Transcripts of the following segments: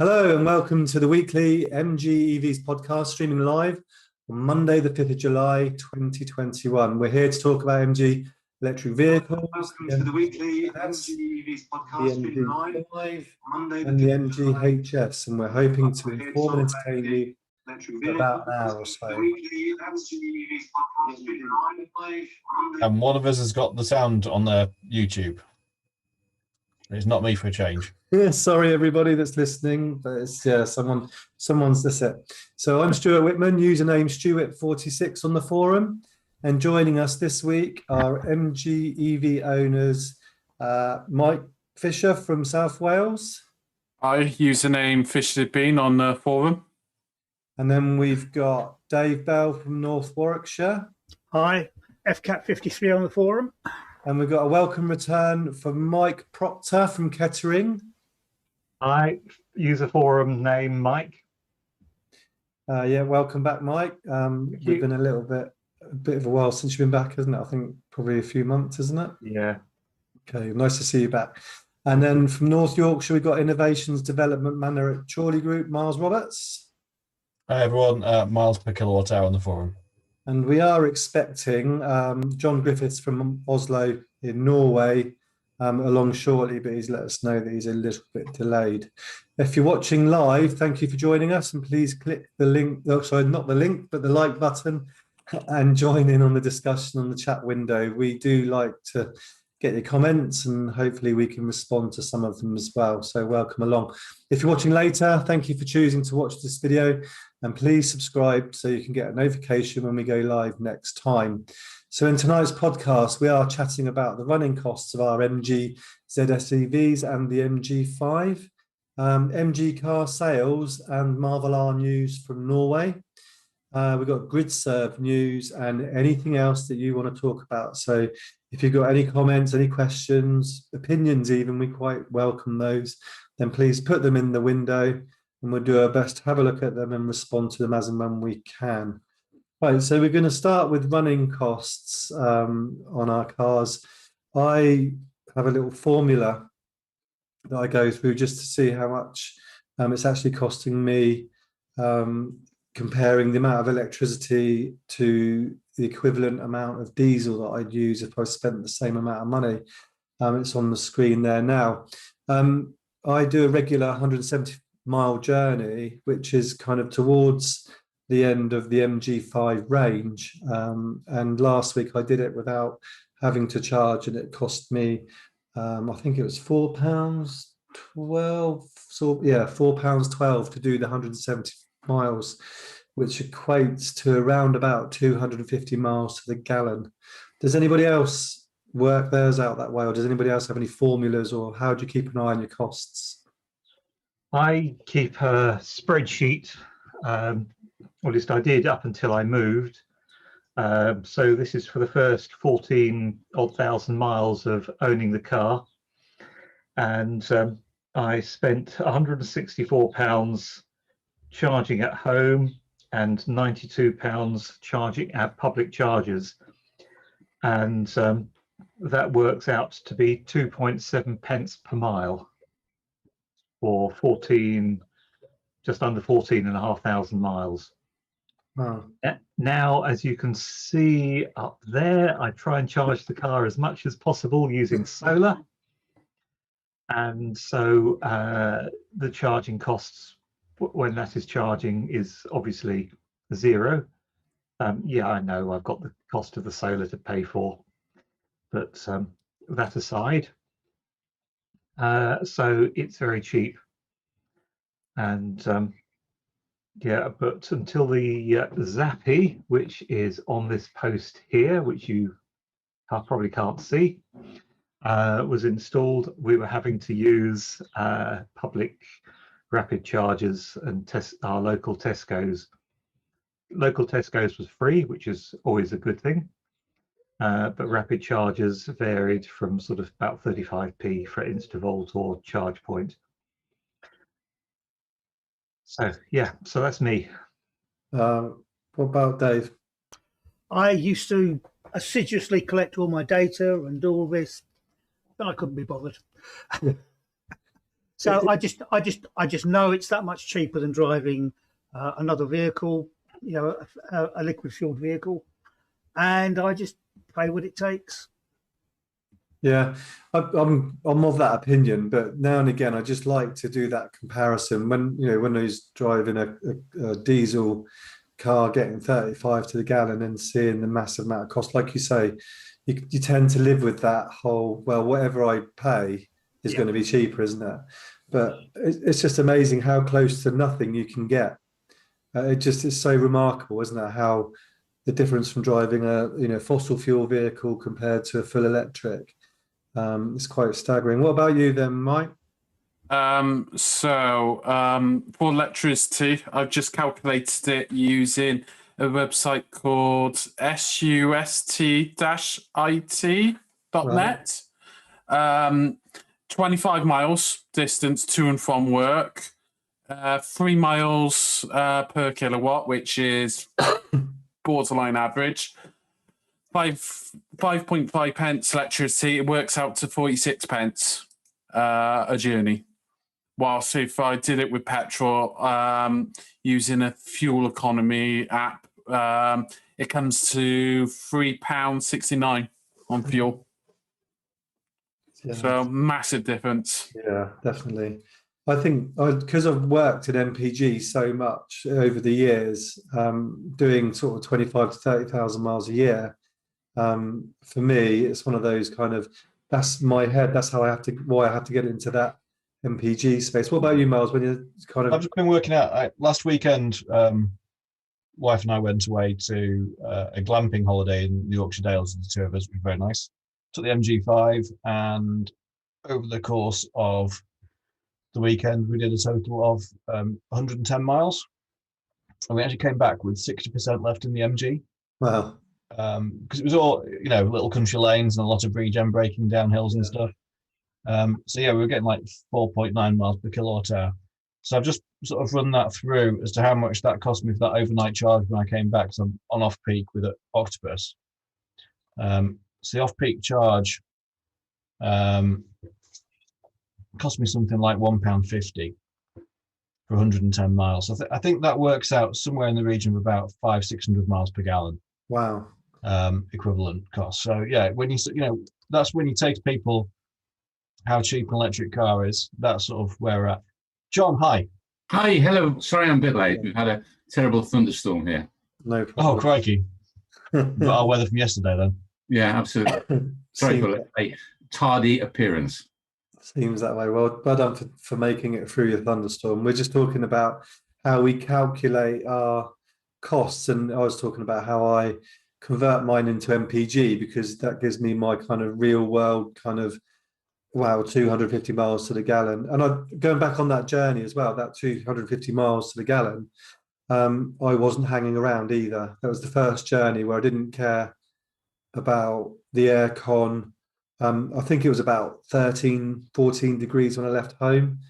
Hello and welcome to the weekly MG EVs podcast, streaming live on Monday, the 5th of July, 2021. We're here to talk about MG electric vehicles. Welcome to the weekly MG EVs podcast, streaming live on Monday, and the MGHS, and we're hoping to inform and entertain you for about an hour or so. And one of us has got the sound on their YouTube. It's not me for a change. Yeah, sorry everybody that's listening, but it's someone's that's it. So I'm Stuart Whitman, username Stuart46 on the forum, and joining us this week are MG EV owners Mike Fisher from South Wales. Hi, username Fisher on the forum. And then we've got Dave Bell from North Warwickshire. Hi, FCAT53 on the forum. And we've got a welcome return from Mike Proctor from Kettering. Hi, user forum name Mike. Yeah, welcome back, Mike. We've been a bit of a while since you've been back, isn't it? I think probably a few months, isn't it? Yeah. Okay, nice to see you back. And then from North Yorkshire, we've got Innovations Development Manager at Chorley Group, Miles Roberts. Hi everyone, miles per kilowatt hour on the forum. And we are expecting John Griffiths from Oslo in Norway along shortly, but he's let us know that he's a little bit delayed. If you're watching live, thank you for joining us, and please click the link, sorry, not the link, but the like button, and join in on the discussion on the chat window. We do like to get your comments, and hopefully we can respond to some of them as well. So welcome along. If you're watching later, thank you for choosing to watch this video, and please subscribe so you can get a notification when we go live next time. So in tonight's podcast, we are chatting about the running costs of our MG ZS EVs and the MG5, MG car sales and Marvel R news from Norway. We've got Gridserve news and anything else that you want to talk about. So if you've got any comments, any questions, opinions even, we quite welcome those, then please put them in the window and we'll do our best to have a look at them and respond to them as and when we can. Right, so we're going to start with running costs on our cars. I have a little formula that I go through just to see how much it's actually costing me, comparing the amount of electricity to the equivalent amount of diesel that I'd use if I spent the same amount of money. It's on the screen there now. I do a regular 170-mile journey, which is kind of towards the end of the MG5 range. And last week I did it without having to charge, and it cost me, I think it was £4.12. So yeah, £4.12 to do the 170 miles, which equates to around about 250 miles to the gallon. Does anybody else work theirs out that way, or does anybody else have any formulas, or how do you keep an eye on your costs? I keep a spreadsheet, or at least I did up until I moved. So this is for the first 14,000 miles of owning the car. And I spent £164 charging at home and £92 charging at public chargers, and that works out to be 2.7 pence per mile for just under 14,500 miles. Wow. Now, as you can see up there, I try and charge the car as much as possible using solar, and so the charging costs when that is charging is obviously zero. Yeah, I know I've got the cost of the solar to pay for, but that aside, so it's very cheap. And yeah, but until the Zappi, which is on this post here, which you probably can't see, was installed, we were having to use public rapid chargers and our local Tesco's. Local Tesco's was free, which is always a good thing, but rapid chargers varied from sort of about 35p for Instavolt or charge point. So yeah, so that's me. What about Dave? I used to assiduously collect all my data and all this, but I couldn't be bothered. So I just know it's that much cheaper than driving another vehicle, you know, a liquid fueled vehicle, and I just pay what it takes. Yeah, I'm of that opinion, but now and again, I just like to do that comparison when when I was driving a diesel car getting 35 to the gallon and seeing the massive amount of cost. Like you say, you tend to live with that whole, well, whatever I pay is going to be cheaper, isn't it? But it's just amazing how close to nothing you can get. It just is so remarkable, isn't it? How the difference from driving a fossil fuel vehicle compared to a full electric. It's quite staggering. What about you then, Mike? For electricity, I've just calculated it using a website called sust-it.net. 25 miles distance to and from work, 3 miles per kilowatt, which is borderline average. 5.5 pence electricity, it works out to 46 pence a journey. Whilst if I did it with petrol, using a fuel economy app, it comes to £3.69 on fuel. Yeah. So massive difference. Yeah, definitely. I think because I've worked in MPG so much over the years, doing sort of 25 to 30,000 miles a year. For me, it's one of those kind of, that's my head. That's how why I have to get into that MPG space. What about you, Miles? When you kind of, I've just been working out. Last weekend, wife and I went away to a glamping holiday in the Yorkshire Dales. The two of us, it was very nice. Took the MG5, and over the course of the weekend, we did a total of 110 miles, and we actually came back with 60% left in the MG. wow. Because it was all little country lanes and a lot of regen braking down hills and stuff. So yeah, we were getting like 4.9 miles per kilowatt hour. So I've just sort of run that through as to how much that cost me for that overnight charge when I came back. So I'm on off peak with an Octopus. So the off peak charge cost me something like £1.50 for 110 miles. So I think that works out somewhere in the region of about 500-600 miles per gallon. Wow. Equivalent cost. So yeah, when that's when you say to people how cheap an electric car is, that's sort of where we're at. John, hi. Hi, hello. Sorry I'm a bit late. We've had a terrible thunderstorm here. No problem. Oh, crikey. Got our weather from yesterday then. Yeah, absolutely. Sorry for a tardy appearance. Seems that way. Well done for making it through your thunderstorm. We're just talking about how we calculate our costs, and I was talking about how I convert mine into MPG because that gives me my kind of real world kind of 250 miles to the gallon. And going back on that journey as well, that 250 miles to the gallon, I wasn't hanging around either. That was the first journey where I didn't care about the aircon. I think it was about 13, 14 degrees when I left home,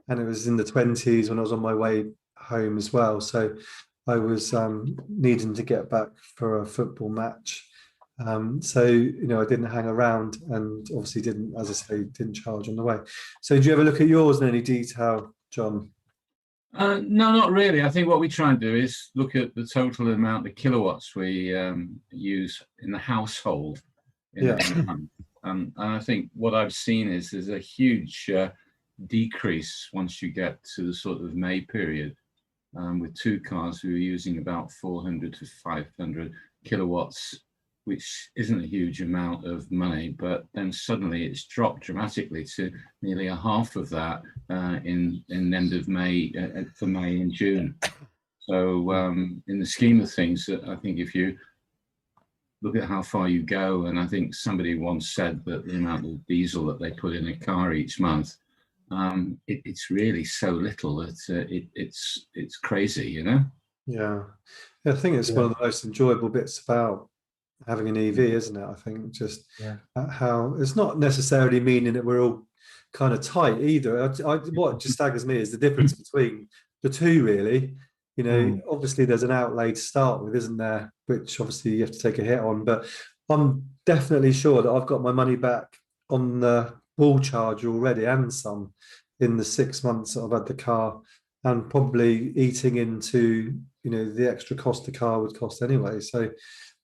and it was in the 20s when I was on my way home as well. So I was needing to get back for a football match. So I didn't hang around, and obviously didn't, as I say, didn't charge on the way. So did you ever look at yours in any detail, John? No, not really. I think what we try and do is look at the total amount of kilowatts we use in the household. And I think what I've seen is there's a huge decrease once you get to the sort of May period. With two cars, we were using about 400 to 500 kilowatts, which isn't a huge amount of money, but then suddenly it's dropped dramatically to nearly a half of that in end of May, for May and June. So in the scheme of things, I think if you look at how far you go, and I think somebody once said that the amount of diesel that they put in a car each month, it's really so little that it's crazy, Yeah, I think it's one of the most enjoyable bits about having an EV, isn't it? I think just how it's not necessarily meaning that we're all kind of tight either. What just staggers me is the difference between the two, really. Obviously there's an outlay to start with, isn't there? Which obviously you have to take a hit on, but I'm definitely sure that I've got my money back on the wall charger already and some. in the 6 months that I've had the car, and probably eating into, you know, the extra cost the car would cost anyway. So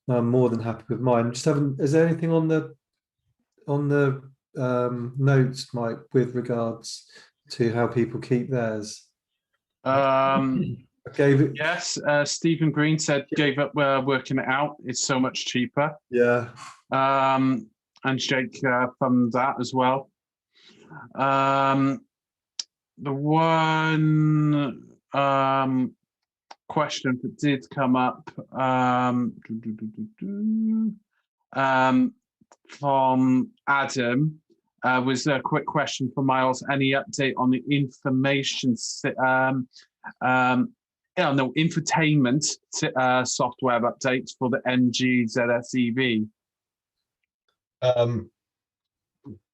I'm more than happy with mine. Just haven't. Is there anything on the notes, Mike, with regards to how people keep theirs? Um, I gave it. yes, Stephen Green said gave up working it out. It's so much cheaper. Yeah. And Jake thumbed that as well. The one question that did come up from Adam was a quick question for Miles. Any update on the infotainment software updates for the MG ZS EV?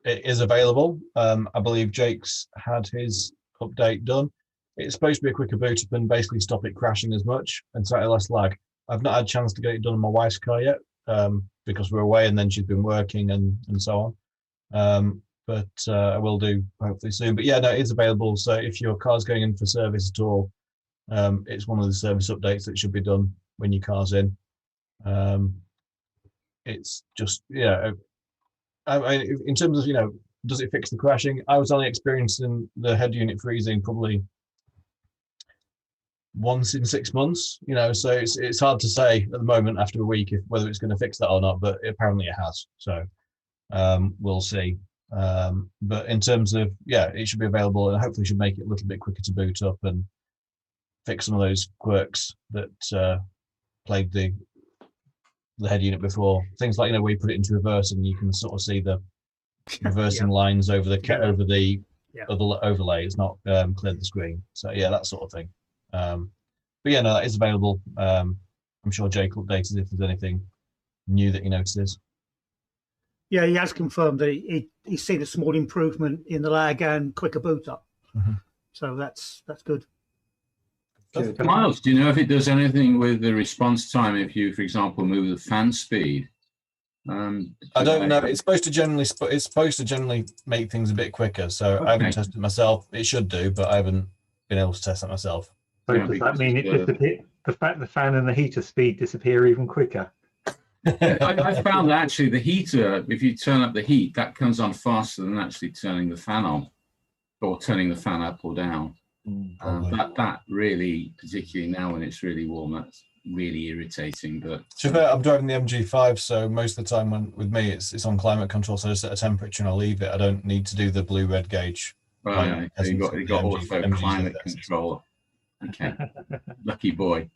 It is available. I believe Jake's had his update done. It's supposed to be a quicker boot up and basically stop it crashing as much and slightly less lag. I've not had a chance to get it done on my wife's car yet because we're away and then she's been working and so on. But I will do hopefully soon. But yeah, no, it is available. So if your car's going in for service at all, it's one of the service updates that should be done when your car's in. It's just, yeah. I mean, in terms of, you know, does it fix the crashing? I was only experiencing the head unit freezing probably once in 6 months, you know, so it's hard to say at the moment after a week whether it's going to fix that or not, but apparently it has. So we'll see. But in terms of, yeah, it should be available and hopefully should make it a little bit quicker to boot up and fix some of those quirks that plagued the head unit before. Things like, you know, where you put it into reverse and you can sort of see the reversing lines over the overlay. It's not cleared the screen. So yeah, that sort of thing. But yeah, no, that is available. I'm sure Jake will update us if there's anything new that he notices. Yeah, he has confirmed that he's seen a small improvement in the lag and quicker boot up. Mm-hmm. So that's good. Good. Miles, do you know if it does anything with the response time if you, for example, move the fan speed? I don't know. It's supposed to generally make things a bit quicker. So Okay. I haven't tested it myself. It should do, but I haven't been able to test it myself. So Yeah, does that mean it because, disappear? The fan and the heater speed disappear even quicker? I found that actually the heater, if you turn up the heat, that comes on faster than actually turning the fan on or turning the fan up or down. That really, particularly now when it's really warm, that's really irritating. But To be fair, I'm driving the MG5, so most of the time with me it's on climate control, so I just set a temperature and I'll leave it. I don't need to do the blue-red gauge. right, so you got auto climate control. Okay, lucky boy.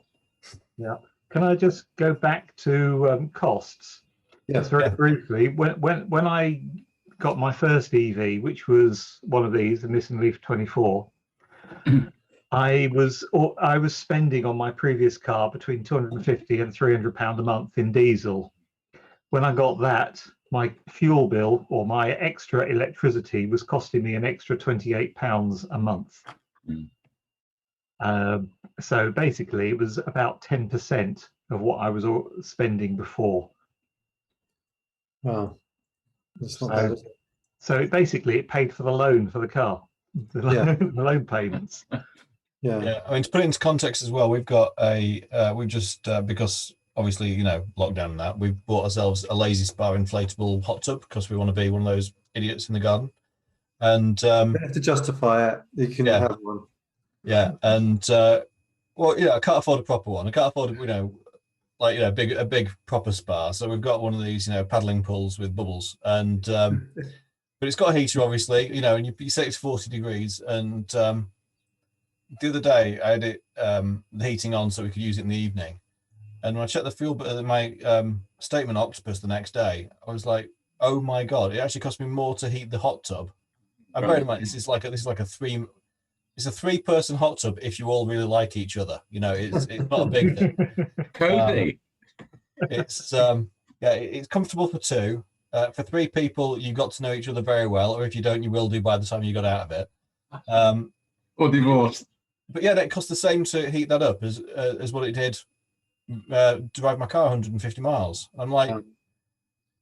Yeah. Can I just go back to costs? Yes. Very briefly. When I got my first EV, which was one of these, a Nissan Leaf 24, I was spending on my previous car between £250 and £300 a month in diesel. When I got that, my fuel bill or my extra electricity was costing me an extra £28 a month. So basically, it was about 10% of what I was spending before. Wow, that's not bad. So basically, it paid for the loan for the car, the loan payments. Yeah. I mean, to put it into context as well, we've got we've just because obviously, you know, lockdown and that, we've bought ourselves a Lazy Spa inflatable hot tub because we want to be one of those idiots in the garden. And You have to justify it. You can have one. Yeah, and well, yeah, I can't afford a proper one. I can't afford, you know, like, you know, a big proper spa. So we've got one of these, you know, paddling pools with bubbles, and but it's got a heater, obviously, you know, and you say it's 40 degrees. And the other day I had it the heating on so we could use it in the evening, and when I checked the fuel bill in my statement octopus the next day, I was like, oh my god, it actually cost me more to heat the hot tub. And bear in mind, this is like a three-person hot tub if you all really like each other. You know, it's not a big thing. Cozy. It's it's comfortable for two. For three people, you've got to know each other very well, or if you don't, you will do by the time you got out of it. Or divorced. But yeah, it cost the same to heat that up as what it did drive my car 150 miles. I'm like,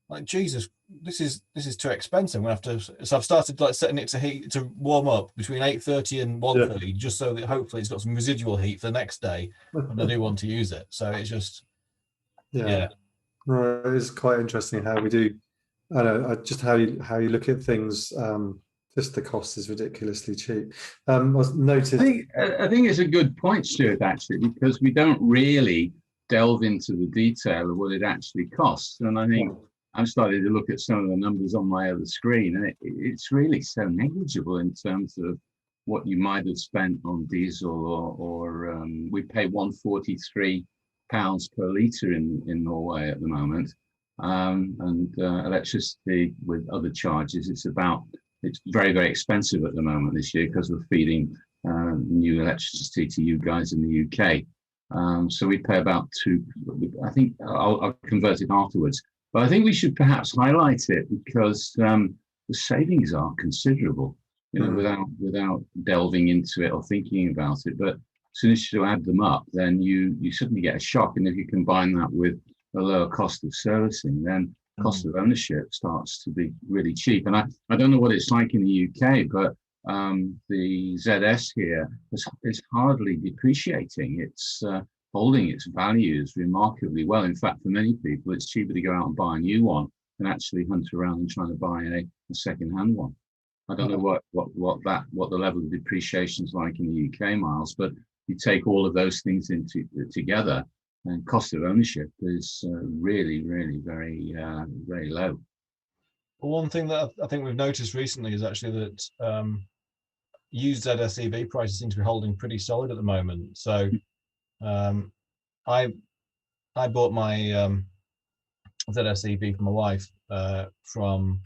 like, Jesus, this is too expensive. I'm gonna have to. So I've started like setting it to warm up between 8:30 and 1:30, just so that hopefully it's got some residual heat for the next day when I do want to use it. So it's just yeah. Right, it's quite interesting how we do. I know just how you look at things. Just the cost is ridiculously cheap. Was noted. I think it's a good point, Stuart, actually, because we don't really delve into the detail of what it actually costs. And I think I'm starting to look at some of the numbers on my other screen, and it's really so negligible in terms of what you might have spent on diesel or we pay £143 per litre in Norway at the moment. And electricity with other charges, it's very, very expensive at the moment this year because we're feeding new electricity to you guys in the UK. So we pay about I think I'll convert it afterwards. But I think we should perhaps highlight it because the savings are considerable, without delving into it or thinking about it. But as soon as you add them up, then you suddenly get a shock. And if you combine that with a lower cost of servicing, then cost of ownership starts to be really cheap. And I don't know what it's like in the UK, but the ZS here is hardly depreciating. It's holding its values remarkably well. In fact, for many people, it's cheaper to go out and buy a new one than actually hunt around and trying to buy a second-hand one. I don't know what the level of depreciation is like in the UK, Miles, but you take all of those things together, and cost of ownership is really, really very, very low. Well, one thing that I think we've noticed recently is actually that used ZS EV prices seem to be holding pretty solid at the moment. So I bought my ZS EV for my wife from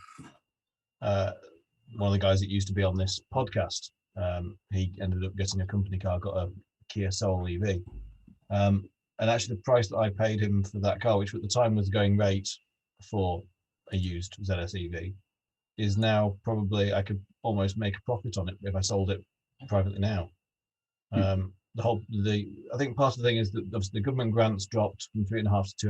one of the guys that used to be on this podcast. He ended up getting a company car, got a Kia Soul EV. And actually the price that I paid him for that car, which at the time was going rate for a used ZS EV, is now probably, I could almost make a profit on it if I sold it privately now. I think part of the thing is that the government grants dropped from £3,500 to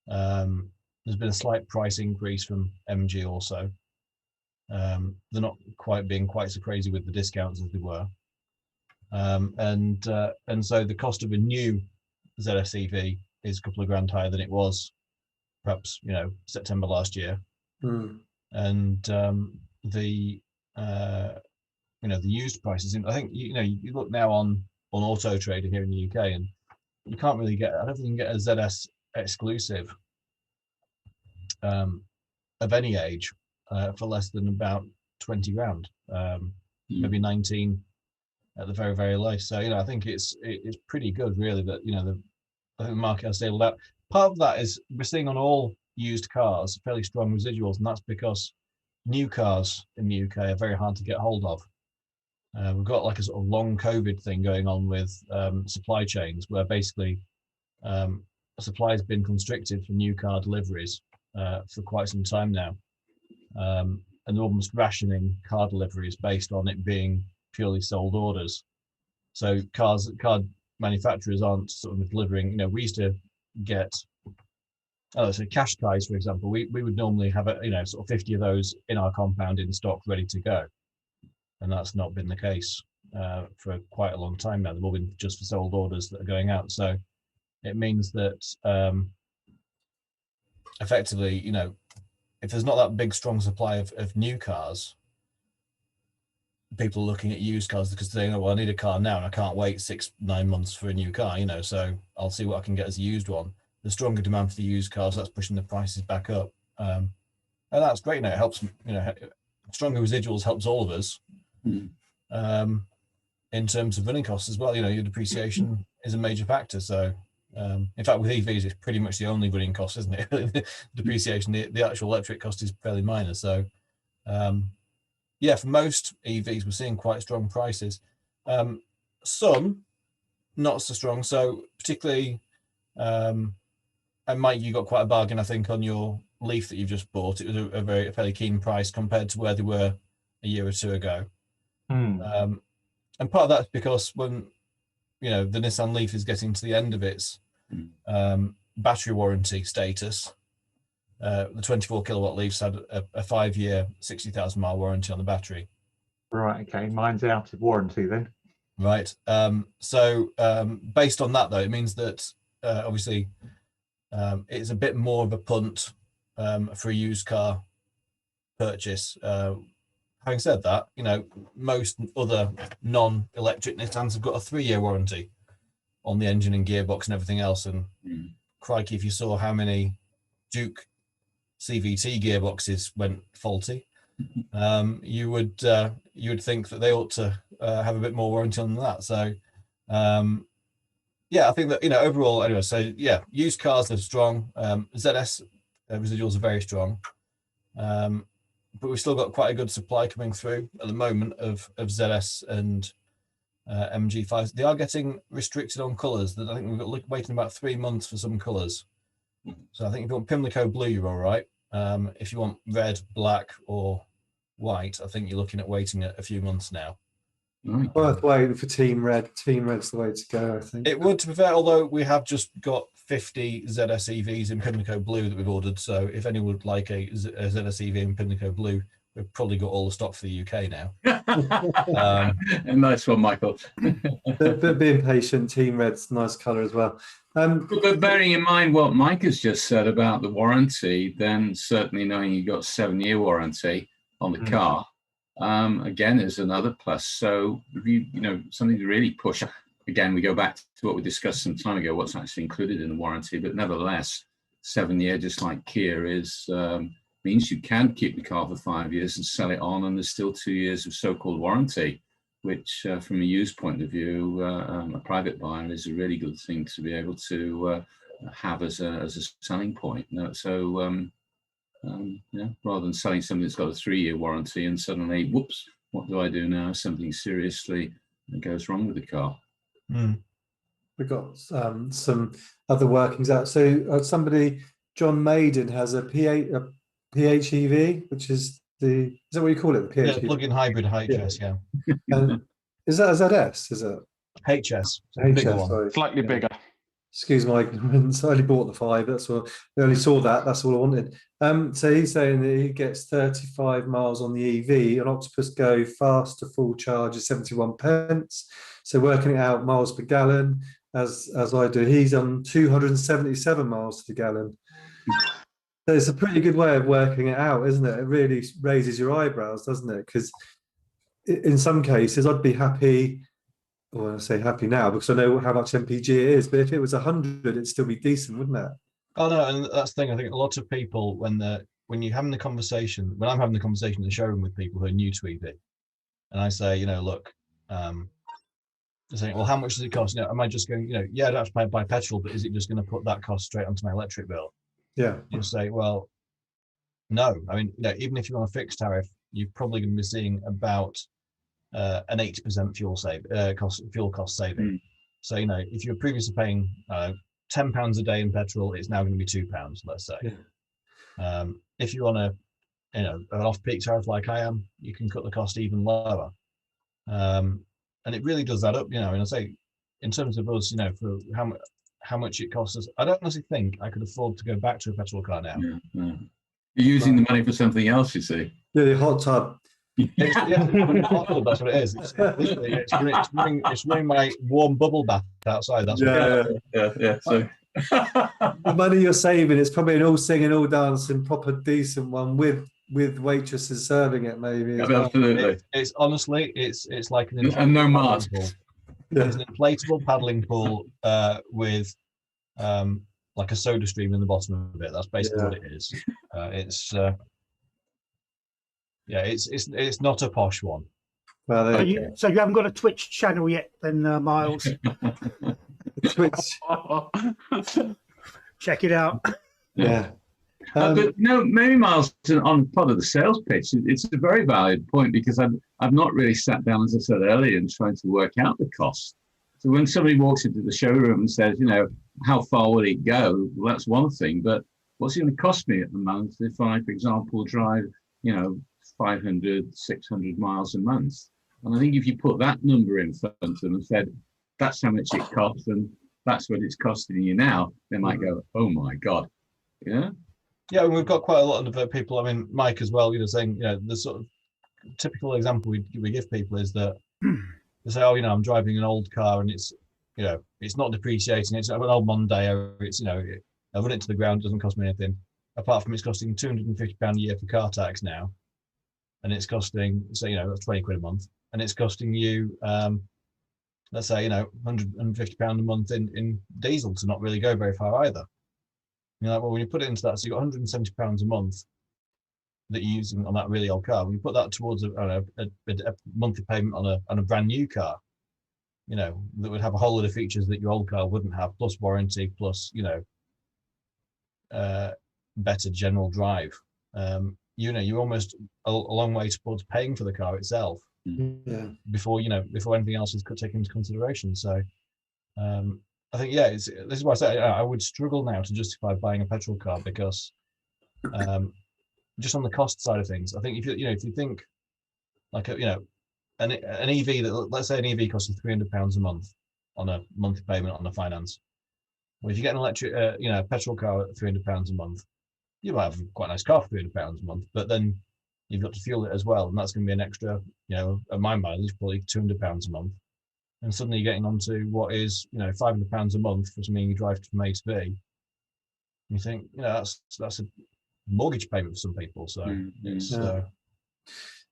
£2,500. There's been a slight price increase from MG also. They're not being quite so crazy with the discounts as they were. And so the cost of a new ZS EV is a couple of grand higher than it was perhaps September last year. And the used prices, I think you look now on Auto Trader here in the UK, and you can't really get, I don't think you can get a ZS exclusive of any age for less than about 20 grand, maybe 19 at the very, very least. So I think it's pretty good, really, that I think the market has stabilized out. Part of that is we're seeing on all used cars fairly strong residuals, and that's because new cars in the UK are very hard to get hold of. We've got like a sort of long COVID thing going on with supply chains, where basically supply has been constricted for new car deliveries for quite some time now, and they're almost rationing car deliveries based on it being purely sold orders. So car manufacturers aren't sort of delivering. We used to get so cash ties, for example. We would normally have sort of 50 of those in our compound in stock, ready to go, and that's not been the case for quite a long time now. They've all been just for sold orders that are going out. So it means that effectively, if there's not that big strong supply of new cars, people are looking at used cars because they're saying, well, I need a car now and I can't wait 6-9 months for a new car, so I'll see what I can get as a used one. The stronger demand for the used cars, that's pushing the prices back up. And that's great. It helps, stronger residuals helps all of us in terms of running costs as well. Your depreciation is a major factor. So in fact, with EVs, it's pretty much the only running cost, isn't it? Depreciation, the actual electric cost is fairly minor. So yeah, for most EVs, we're seeing quite strong prices. Some not so strong. So particularly, and Mike, you got quite a bargain, I think, on your Leaf that you've just bought. It was a fairly keen price compared to where they were a year or two ago. And part of that's because when the Nissan Leaf is getting to the end of its battery warranty status, the 24 kilowatt Leafs had a 5-year, 60,000 mile warranty on the battery. Right. Okay. Mine's out of warranty then. Right. So based on that, though, it means that obviously it's a bit more of a punt for a used car purchase. Having said that, you know, most other non-electric Nissans have got a 3-year warranty on the engine and gearbox and everything else. And crikey, if you saw how many Duke CVT gearboxes went faulty, you would think that they ought to have a bit more warranty on that. So yeah, I think that, you know, overall anyway, so yeah, used cars are strong. ZS residuals are very strong, but we've still got quite a good supply coming through at the moment of ZS and MG5s. They are getting restricted on colours. I think we've got waiting about 3 months for some colours. So I think if you want Pimlico blue, you're all right. If you want red, black, or white, I think you're looking at waiting a few months now. Worth waiting for Team Red. Team Red's the way to go, I think. It would, to be fair, although we have just got 50 ZS EVs in Pimlico blue that we've ordered. So if anyone would like a ZS EV in Pimlico blue, we've probably got all the stock for the UK now. A nice one, Michael. But being patient, Team Red's a nice colour as well. But bearing in mind what Mike has just said about the warranty, then certainly knowing you've got 7-year warranty on the car, again, is another plus. So if you know, something to really push. Again, we go back to what we discussed some time ago, what's actually included in the warranty, but nevertheless, 7-year, just like Kia is, means you can keep the car for 5 years and sell it on, and there's still 2 years of so-called warranty, which from a used point of view, a private buyer is a really good thing to be able to have as a selling point. So yeah, rather than selling something that's got a 3-year warranty and suddenly, whoops, what do I do now? Something seriously goes wrong with the car. We've got some other workings out. So somebody, John Maiden, has a PHEV, which is is that what you call it? The PHEV? Yeah, plug-in hybrid HS, yeah. Is that a ZS? Is it? HS, HS, bigger one. sorry. Slightly bigger. Excuse my ignorance. I only bought the 5. That's all. I only saw that. That's all I wanted. So he's saying that he gets 35 miles on the EV. On Octopus Go, fast to full charge is 71 pence. So working it out miles per gallon, as I do, he's on 277 miles to the gallon. So it's a pretty good way of working it out, isn't it? It really raises your eyebrows, doesn't it? Because in some cases, I'd be happy. Well, I say happy now because I know how much MPG it is. But if it was 100, it'd still be decent, wouldn't it? Oh no, and that's the thing. I think a lot of people, when you're having the conversation, when I'm having the conversation in the showroom with people who are new to EV, and I say, you know, look, they're saying, well, how much does it cost? You know, am I just going, you know, yeah, I'd have to buy petrol, but is it just going to put that cost straight onto my electric bill? Yeah. You say, well, no. I mean, you know, even if you're on a fixed tariff, you're probably going to be seeing about an 80% fuel cost saving. So, you know, if you're previously paying £10 a day in petrol, it's now going to be £2, let's say. Yeah. If you're on an off-peak tariff like I am, you can cut the cost even lower. And it really does add up, you know. And I say, in terms of us, you know, for how much it costs us, I don't honestly think I could afford to go back to a petrol car now. You're using the money for something else, you see. Yeah, the hot tub. That's what it is. It's running my warm bubble bath outside. That's yeah. So the money you're saving is probably an all singing, all dancing, proper decent one with waitresses serving it, maybe. Absolutely. It's honestly, it's like an and no mask. Yeah. It's an inflatable paddling pool with like a soda stream in the bottom of it. That's basically what it is. It's not a posh one. Well, so you haven't got a Twitch channel yet, then, Miles? Twitch. Check it out. Yeah. But no, maybe Miles, on part of the sales pitch, it's a very valid point because I've not really sat down, as I said earlier, and trying to work out the cost. So when somebody walks into the showroom and says, you know, how far will it go? Well, that's one thing, but what's it going to cost me at the month if I, for example, drive, you know, 500, 600 miles a month? And I think if you put that number in front of them and said, that's how much it costs and that's what it's costing you now, they might go, oh my God, you know? Yeah, and we've got quite a lot of people. I mean, Mike as well. Saying the sort of typical example we give people is that they say, oh, I'm driving an old car and it's it's not depreciating. It's an old Mondeo. It's I run it to the ground. It doesn't cost me anything apart from it's costing £250 a year for car tax now, and it's costing that's 20 quid a month, and it's costing you let's say £150 a month in diesel to not really go very far either. Well, when you put it into that, so you got £170 a month that you're using on that really old car. When you put that towards a monthly payment on a brand new car, that would have a whole lot of features that your old car wouldn't have, plus warranty, plus better general drive. You're almost a long way towards paying for the car itself. Yeah. Before anything else is taken into consideration. So I think this is why I say I would struggle now to justify buying a petrol car, because just on the cost side of things, I think if you think like an EV that, let's say an EV costs £300 a month on a monthly payment on the finance. Well, if you get an electric petrol car at £300 a month, you might have quite a nice car for £300 a month, but then you've got to fuel it as well, and that's going to be an extra, at my mileage, probably £200 a month. And suddenly you're getting onto what is, £500 a month for something you drive from A to B. And you think, that's a mortgage payment for some people. So it's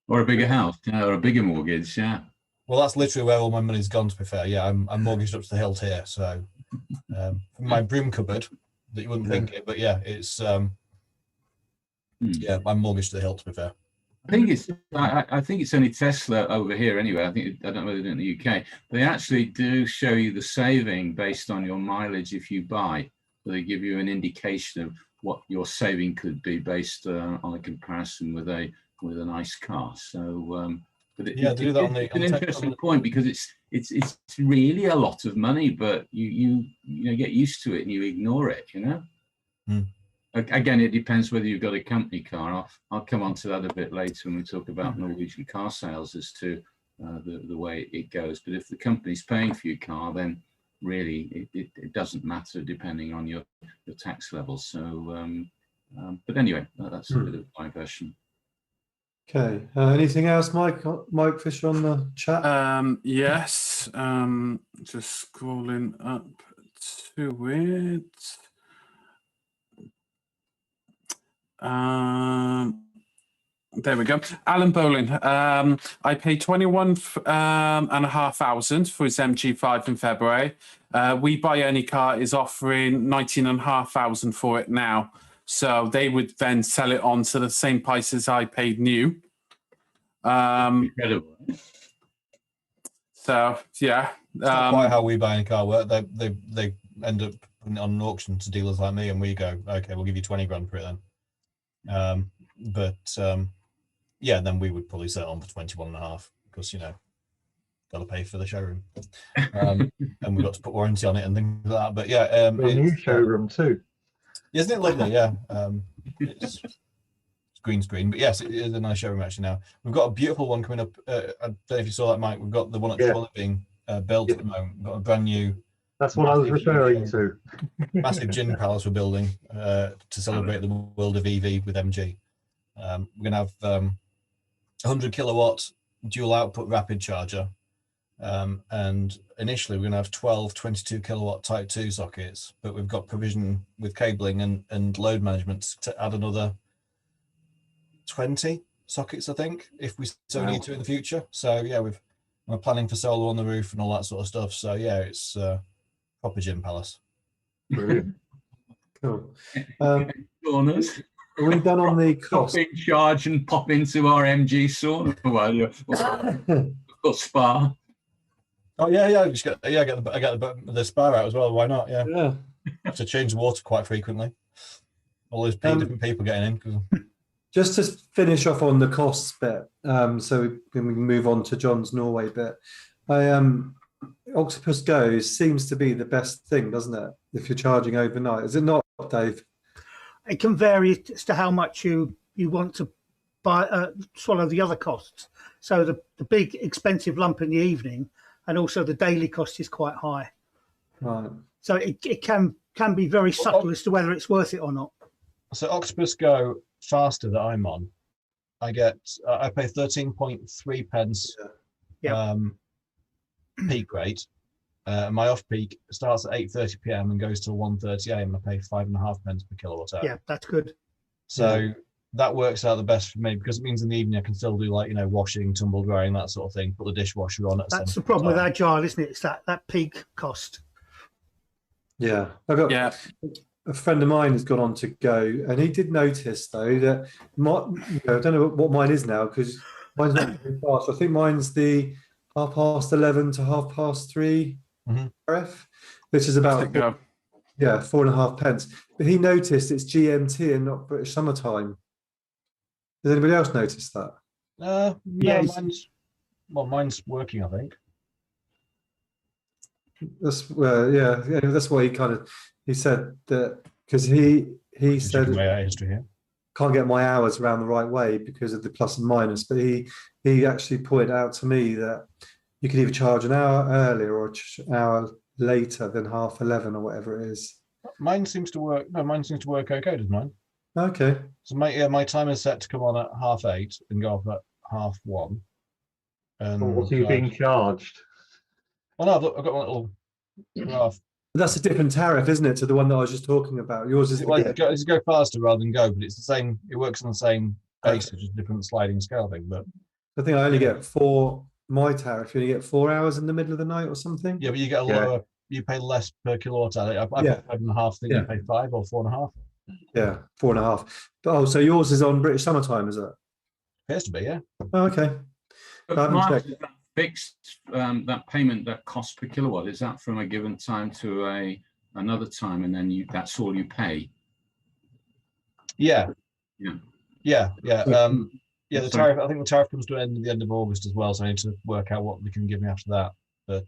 or a bigger house, or a bigger mortgage. Yeah. Well, that's literally where all my money's gone. To be fair, yeah, I'm mortgaged up to the hilt here. So my broom cupboard, that you wouldn't think it, but yeah, it's yeah, I'm mortgaged to the hilt. To be fair. I think it's only Tesla over here anyway. I don't know whether they're in the UK. They actually do show you the saving based on your mileage if you buy. So they give you an indication of what your saving could be based on a comparison with a nice car. So, but it's an interesting point, because it's really a lot of money, but you get used to it and you ignore it. Again, it depends whether you've got a company car. I'll come on to that a bit later when we talk about Norwegian car sales as to the way it goes. But if the company's paying for your car, then really it doesn't matter depending on your tax level. So, but anyway, that's a bit of a diversion. Okay. Anything else, Mike Fisher, on the chat? Yes. Just scrolling up to it. There we go. Alan Bolin. I paid 21,500 for his MG5 in February. We Buy Any Car is offering 19,500 for it now. So they would then sell it on to the same price as I paid new. Incredible. So yeah, it's not quite how We Buy Any Car work. They end up putting it on an auction to dealers like me, and we go, okay, we'll give you 20 grand for it then. Yeah, then we would probably sell it on for 21.5 because got to pay for the showroom, and we've got to put warranty on it and things like that. But yeah, a new showroom too. Isn't it lovely? Yeah, it's green screen, but yes, it is a nice showroom actually. Now we've got a beautiful one coming up. I don't know if you saw that, Mike. We've got the one at Trolley being built at the moment. We've got a brand new. That's what I was referring to. Massive gin palace we're building to celebrate the world of EV with MG. We're going to have 100 kilowatt dual output rapid charger. And initially we're going to have 12 22 kilowatt type 2 sockets, but we've got provision with cabling and load management to add another 20 sockets, I think, if we so need to in the future. So yeah, we're planning for solar on the roof and all that sort of stuff. So yeah, it's proper gym palace. Brilliant. Cool. Saunas. Are we done on the cost? Pop in charge and pop into our MG sauna or spa. Oh yeah. Just get the spa out as well. Why not? Yeah. Have to change the water quite frequently. All those different people getting in. Just to finish off on the costs bit, so we can move on to John's Norway bit. Octopus Go seems to be the best thing, doesn't it? If you're charging overnight, is it not, Dave? It can vary as to how much you want to buy, swallow the other costs. So the big expensive lump in the evening, and also the daily cost is quite high. Right. So it can be very subtle as to whether it's worth it or not. So Octopus Go faster that I'm on, I pay 13.3 pence Yeah. peak rate. My off peak starts at 8:30 p.m. and goes till 1:30 a.m. and I pay 5.5 pence per kilowatt hour. Yeah, that's good. So that works out the best for me because it means in the evening I can still do like, washing, tumble drying, that sort of thing. Put the dishwasher on at That's the sensible problem with time. Agile, isn't it? It's that peak cost. Yeah, I've got a friend of mine has gone on to Go, and he did notice though that I don't know what mine is now because mine's not very fast. I think mine's the 11:30 to 3:30 tariff, which is about 4.5 pence. But he noticed it's GMT and not British summertime. Does anybody else notice that? No, Yes. mine's working, I think. That's that's why he said that because he said history here. Can't get my hours around the right way because of the plus and minus, but he actually pointed out to me that you could either charge an hour earlier or an hour later than 11:30 or whatever it is. Mine seems to work. No, mine seems to work okay, does mine? Okay. So my time is set to come on at 8:30 and go off at 1:30. And What are you being charged? Oh no, I've got one little graph. That's a different tariff, isn't it, to the one that I was just talking about? Yours is It's go faster rather than go, but it's the same. It works on the same basis, just different sliding scale thing. But I think I only get my tariff. You only get 4 hours in the middle of the night or something. Yeah, but you get a lower. You pay less per kilowatt hour. I pay 5.5. Think you pay 5 or 4.5. Yeah, 4.5. But so yours is on British summertime, is it? Appears to be, yeah. Oh, okay. But Mark, is that fixed, that payment, that cost per kilowatt, is that from a given time to another time, and then that's all you pay? Yeah. Yeah. The tariff. I think the tariff comes to an end at the end of August as well, so I need to work out what they can give me after that. But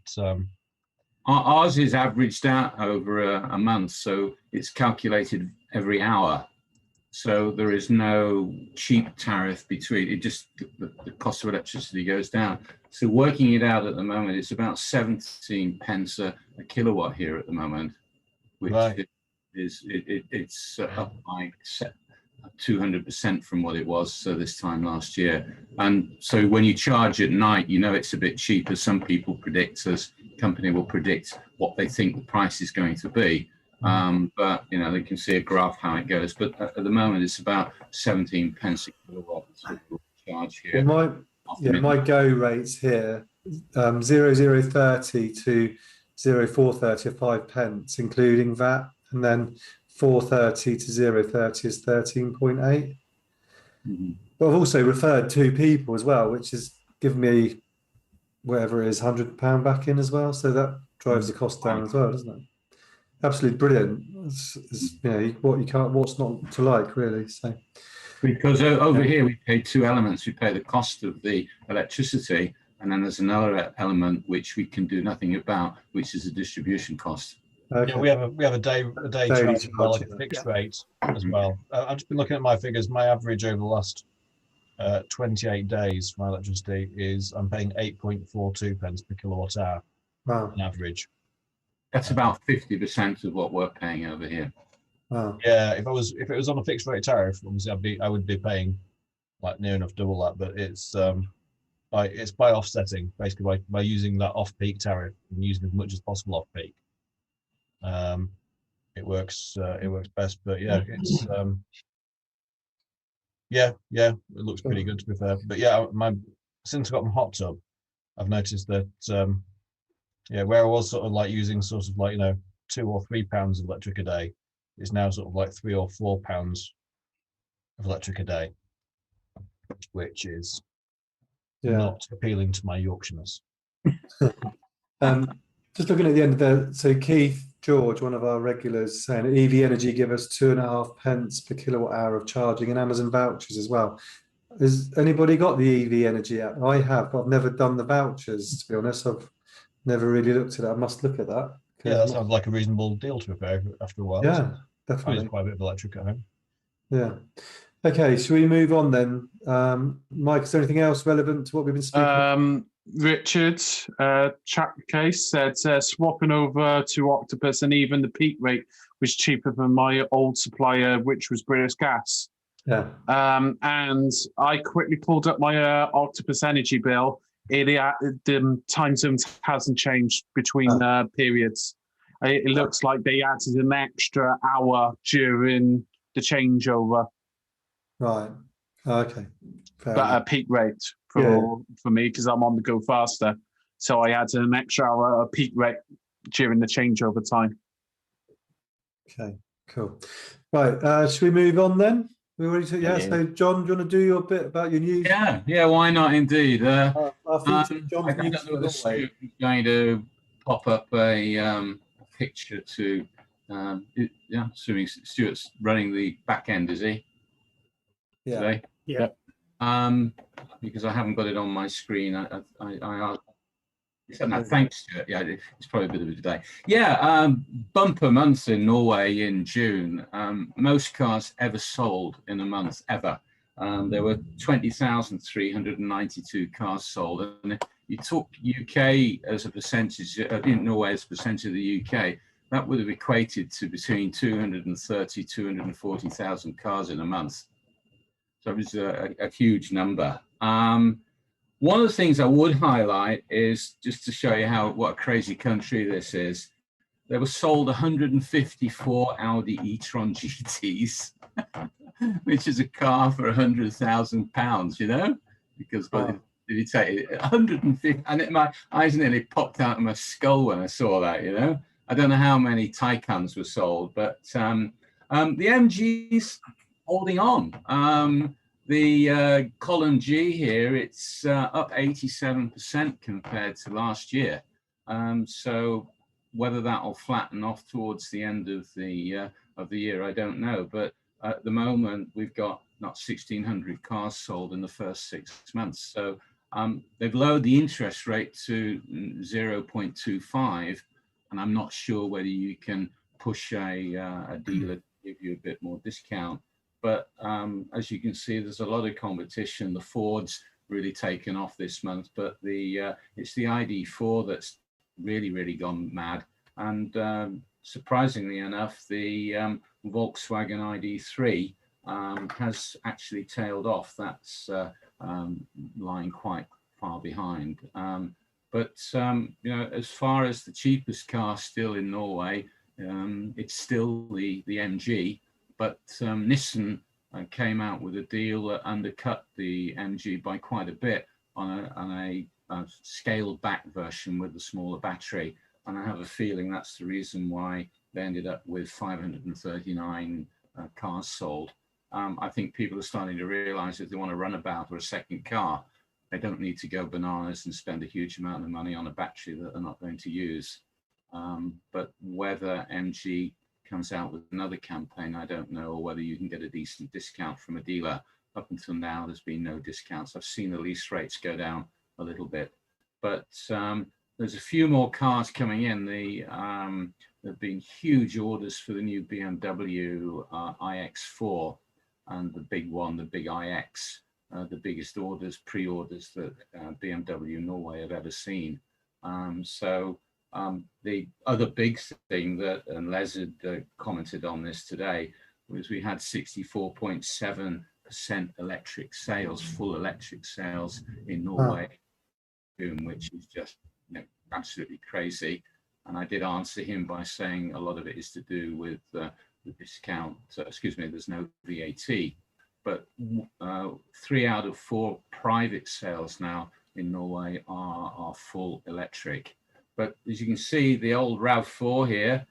ours is averaged out over a month, so it's calculated every hour. So there is no cheap tariff between it. Just the cost of electricity goes down. So working it out at the moment, it's about 17 pence a kilowatt here at the moment, which it's up by 200% from what it was this time last year. And so when you charge at night, it's a bit cheaper. Some people predict, as company will predict what they think the price is going to be. But they can see a graph how it goes. But at the moment, it's about 17 pence a kilowatt charge here. My go rates here 0030 to 0430 are 5 pence, including VAT, and then 430 to 030 is 13.8. But I've also referred 2 people as well, which has given me whatever it is, £100 back in as well. So that drives the cost down as well, doesn't it? Absolutely brilliant. What's not to like, really. So because over here we pay 2 elements. We pay the cost of the electricity, and then there's another element which we can do nothing about, which is the distribution cost. Okay. Yeah, we have a day charge, like a fixed rate as well. I've just been looking at my figures. My average over the last 28 days for my electricity is I'm paying 8.42 pence per kilowatt hour on average. That's about 50% of what we're paying over here. Wow. Yeah, if it was on a fixed rate tariff, obviously I would be paying like near enough double that. But it's by offsetting, basically by using that off peak tariff and using as much as possible off peak. It works best. But yeah, it's it looks pretty good, to be fair. But yeah, since I got my hot tub, I've noticed that where I was sort of like using sort of like 2 or 3 pounds of electric a day, it's now sort of like 3 or 4 pounds of electric a day, which is not appealing to my Yorkshireness. Just looking at the end of so Keith George, one of our regulars, saying EV Energy give us 2.5 pence per kilowatt hour of charging and Amazon vouchers as well. Has anybody got the EV Energy app? I have, but I've never done the vouchers, to be honest. I've never really looked at it. I must look at that. Yeah, that sounds like a reasonable deal to repair after a while. Yeah, definitely. Quite a bit of electric at home. Yeah. Okay, should we move on then? Mike, is there anything else relevant to what we've been speaking about? Richard, chat case said swapping over to Octopus, and even the peak rate was cheaper than my old supplier, which was British Gas. Yeah. And I quickly pulled up my Octopus energy bill. The time zones hasn't changed between periods. It looks like they added an extra hour during the changeover. Right. Okay. Fair But enough. a peak rate for me, because I'm on the go faster. So I added an extra hour peak rate during the changeover time. Okay, cool. Right, should we move on then? We already took, yeah. So John, do you want to do your bit about your news? Yeah, why not indeed? I think John's I don't news know whether from Norway. Stuart's going to pop up a picture to, assuming Stuart's running the back end, is he? Yeah. Today? Yeah. Because I haven't got it on my screen. No, thanks, Stuart. Yeah, it's probably a bit of a delay. Yeah, bumper months in Norway in June. Most cars ever sold in a month, ever. There were 20,392 cars sold. And if you took UK as a percentage, in Norway as a percentage of the UK, that would have equated to between 230, 240,000 cars in a month. So it was a huge number. One of the things I would highlight is just to show you what a crazy country this is. There were sold 154 Audi e-tron GTs, which is a car for £100,000, you know? Because what did he say? 150, and my eyes nearly popped out of my skull when I saw that, you know? I don't know how many Taycans were sold, but the MG's holding on. The column G here, it's up 87% compared to last year. So whether that will flatten off towards the end of the year, I don't know. But at the moment, we've got not 1,600 cars sold in the first 6 months. So they've lowered the interest rate to 0.25, and I'm not sure whether you can push a dealer to give you a bit more discount. But as you can see, there's a lot of competition. The Ford's really taken off this month, but it's the ID4 that's really gone mad. And surprisingly enough, the Volkswagen ID3 has actually tailed off. That's lying quite far behind. But you know, as far as the cheapest car still in Norway, it's still the MG. But Nissan came out with a deal that undercut the MG by quite a bit on a scaled back version with the smaller battery. And I have a feeling that's the reason why they ended up with 539 cars sold. I think people are starting to realize if they want to run about or a second car, they don't need to go bananas and spend a huge amount of money on a battery that they're not going to use. But whether MG comes out with another campaign, I don't know, or whether you can get a decent discount from a dealer. Up until now, there's been no discounts. I've seen the lease rates go down a little bit, but there's a few more cars coming in. There have been huge orders for the new BMW iX4 and the big one, the big iX, the biggest orders, pre-orders that BMW Norway have ever seen. The other big thing that, and Les had commented on this today, was we had 64.7% electric sales, full electric sales in Norway, which is just absolutely crazy. And I did answer him by saying a lot of it is to do with the discount. There's no VAT, but 3 out of 4 private sales now in Norway are full electric. But as you can see, the old RAV4 here,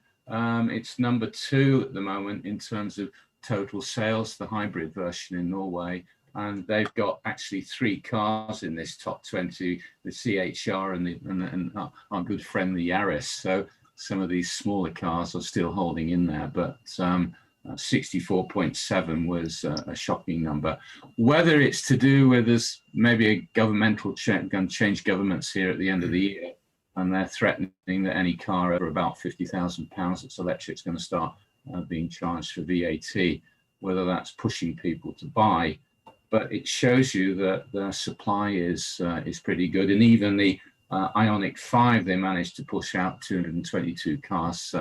it's number 2 at the moment in terms of total sales, the hybrid version in Norway. And they've got actually 3 cars in this top 20, the CHR and our good friend, the Yaris. So some of these smaller cars are still holding in there, but 64.7 was a shocking number. Whether it's to do with this, maybe a governmental going to change governments here at the end of the year, and they're threatening that any car over about £50,000 that's electric is going to start being charged for VAT. Whether that's pushing people to buy but it shows you that the supply is pretty good, and even the Ioniq 5, they managed to push out 222 cars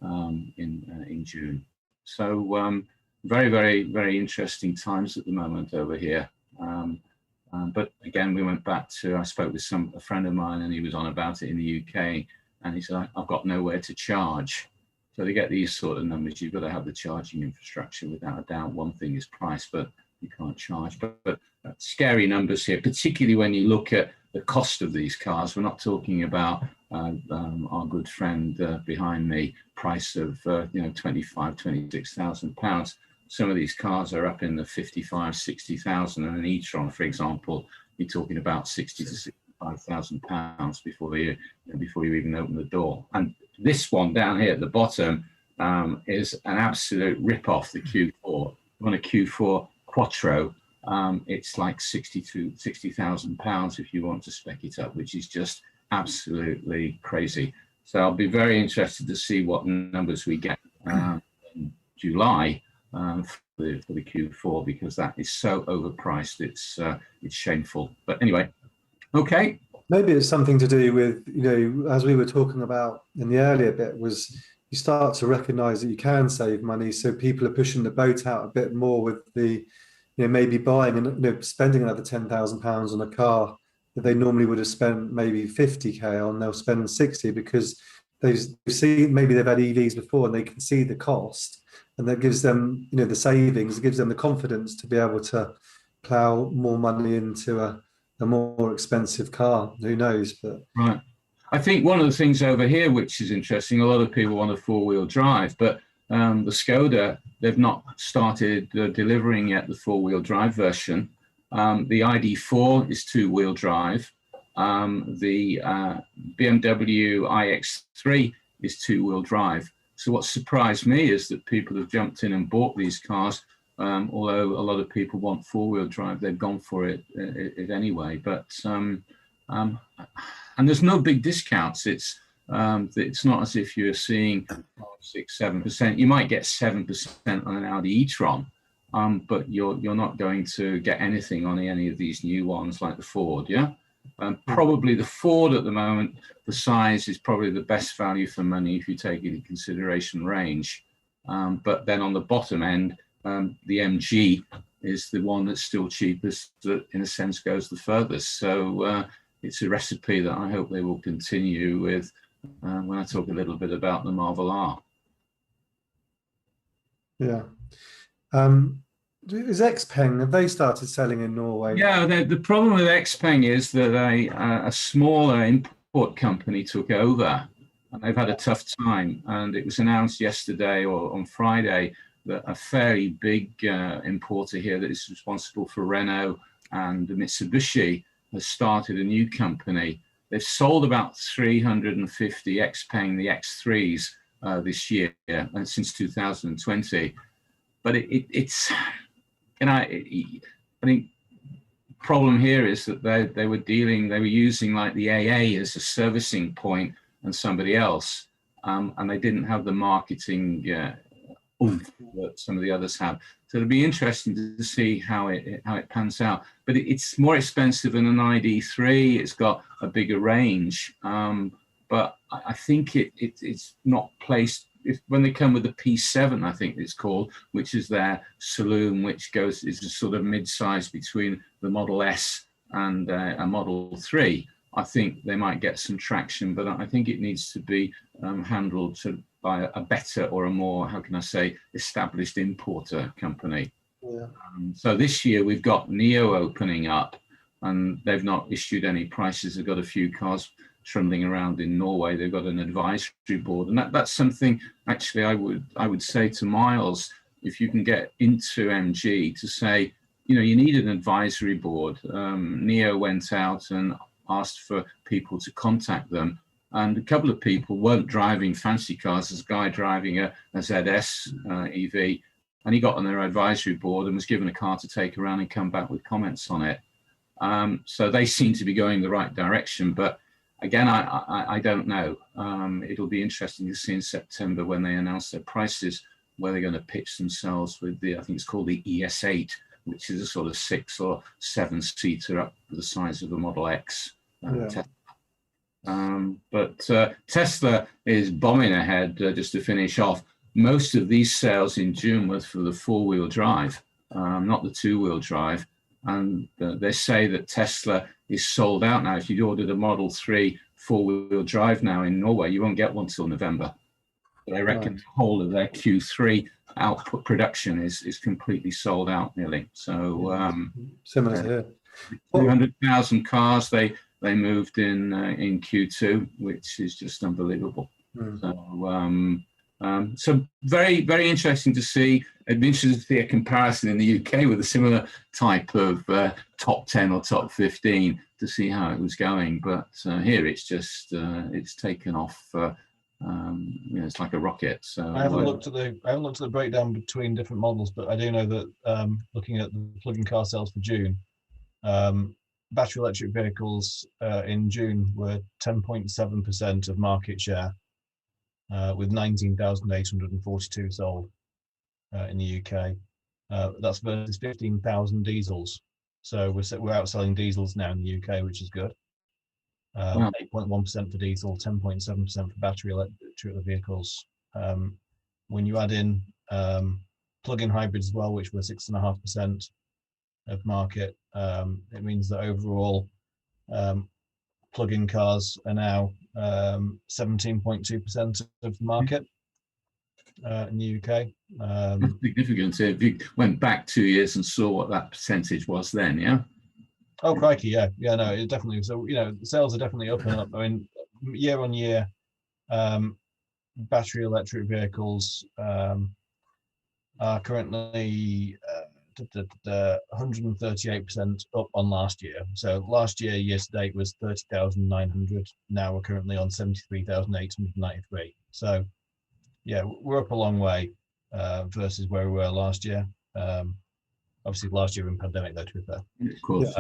in June. So very, very, very interesting times at the moment over here. But again, we went back to, I spoke with a friend of mine, and he was on about it in the UK, and he said, I've got nowhere to charge. So to get these sort of numbers, you've got to have the charging infrastructure, without a doubt. One thing is price, but you can't charge. But scary numbers here, particularly when you look at the cost of these cars. We're not talking about our good friend behind me, price of £25,000–26,000. Some of these cars are up in the 55, 60,000, and an e-tron, for example, you're talking about 60 to 65,000 pounds before you even open the door. And this one down here at the bottom is an absolute rip-off, the Q4. On a Q4 Quattro, it's like 60,000 pounds if you want to spec it up, which is just absolutely crazy. So I'll be very interested to see what numbers we get in July for the Q4, because that is so overpriced. It's shameful. But anyway, okay. Maybe it's something to do with, as we were talking about in the earlier bit, was you start to recognize that you can save money. So people are pushing the boat out a bit more with the, maybe buying and spending another £10,000 on a car that they normally would have spent maybe 50k on. They'll spend 60 because they see, maybe they've had EVs before and they can see the cost, and that gives them, the savings, it gives them the confidence to be able to plow more money into a more expensive car. Who knows? But right. I think one of the things over here which is interesting, a lot of people want a four-wheel drive, but the Skoda, they've not started delivering yet the four-wheel drive version. The ID4 is two-wheel drive. The BMW iX3 is two-wheel drive. So what surprised me is that people have jumped in and bought these cars. Although a lot of people want four-wheel drive, they've gone for it anyway. But and there's no big discounts. It's not as if you're seeing 5, 6, 7%. You might get 7% on an Audi e-tron, but you're not going to get anything on any of these new ones like the Ford. Yeah, probably the Ford at the moment, the size is probably the best value for money if you take into consideration range. But then on the bottom end, the MG is the one that's still cheapest, that in a sense goes the furthest. So it's a recipe that I hope they will continue with when I talk a little bit about the Marvel R. Yeah. Is Xpeng, have they started selling in Norway? Yeah, the problem with Xpeng is that a smaller import company took over, and they've had a tough time. And it was announced yesterday or on Friday that a fairly big importer here that is responsible for Renault and Mitsubishi has started a new company. They've sold about 350 Xpeng, the X3s, this year, and since 2020. But it's, I think problem here is that they were using like the AA as a servicing point and somebody else, and they didn't have the marketing that some of the others have. So it'll be interesting to see how it pans out. But it's more expensive than an ID3. It's got a bigger range, but I think it's not placed. When they come with the P7, I think it's called, which is their saloon, which is a sort of mid-size between the Model S and a Model 3. I think they might get some traction, but I think it needs to be handled by a better or a more, how can I say, established importer company. Yeah. So this year we've got Neo opening up, and they've not issued any prices. They've got a few cars trundling around in Norway. They've got an advisory board, and that's something actually I would say to Miles, if you can get into MG, to say, you need an advisory board. Neo went out and asked for people to contact them, and a couple of people weren't driving fancy cars. There's a guy driving a ZS EV, and he got on their advisory board and was given a car to take around and come back with comments on it. So they seem to be going the right direction, but again, I don't know. It'll be interesting to see in September when they announce their prices, where they're going to pitch themselves with I think it's called the ES8, which is a sort of 6 or 7 seater up to the size of the Model X. But Tesla is bombing ahead. Just to finish off, most of these sales in June was for the 4-wheel drive, not the 2-wheel drive. And they say that Tesla is sold out now. If you ordered a Model 3 4-wheel drive now in Norway, you won't get one till November. But I reckon the whole of their Q3 output production is completely sold out nearly. So similar to here. 200,000 cars they moved in Q2, which is just unbelievable. So very, very interesting to see. It'd be interesting to see a comparison in the UK with a similar type of top 10 or top 15 to see how it was going. But here it's just it's taken off. It's like a rocket. So I haven't looked at the breakdown between different models, but I do know that looking at the plug-in car sales for June, battery electric vehicles in June were 10.7% of market share, with 19,842 sold in the UK. That's versus 15,000 diesels. So we're outselling diesels now in the UK, which is good. 8.1% for diesel, 10.7% for battery electric vehicles. When you add in plug-in hybrids as well, which were 6.5% of market, it means that overall plug-in cars are now 17.2% of the market in the UK. Significant. If you went back 2 years and saw what that percentage was then, yeah? Oh, crikey, yeah. Yeah, no, it definitely. So, the sales are definitely up and up. I mean, year on year, battery electric vehicles are currently 138% up on last year. So last year to date was 30,900. Now we're currently on 73,893. So yeah, we're up a long way versus where we were last year. Obviously last year in pandemic though, to be fair. Of course.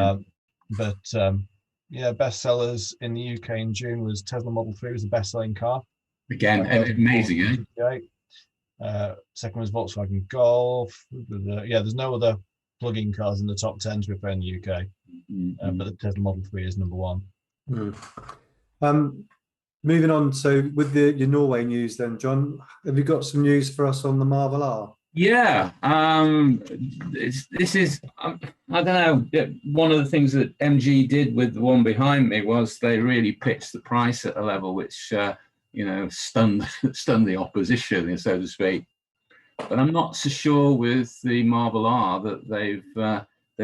Best sellers in the UK in June was Tesla Model 3 was the best selling car. Again, amazing, eh? Second was Volkswagen Golf. There's no other plug-in cars in the top 10 to be fair in the UK, but the Tesla Model 3 is number 1. Moving on, so with your Norway news then, John, have you got some news for us on the Marvel R? Yeah, this is, I don't know, one of the things that MG did with the one behind me was they really pitched the price at a level which stunned the opposition, so to speak. But I'm not so sure with the Marvel R that they've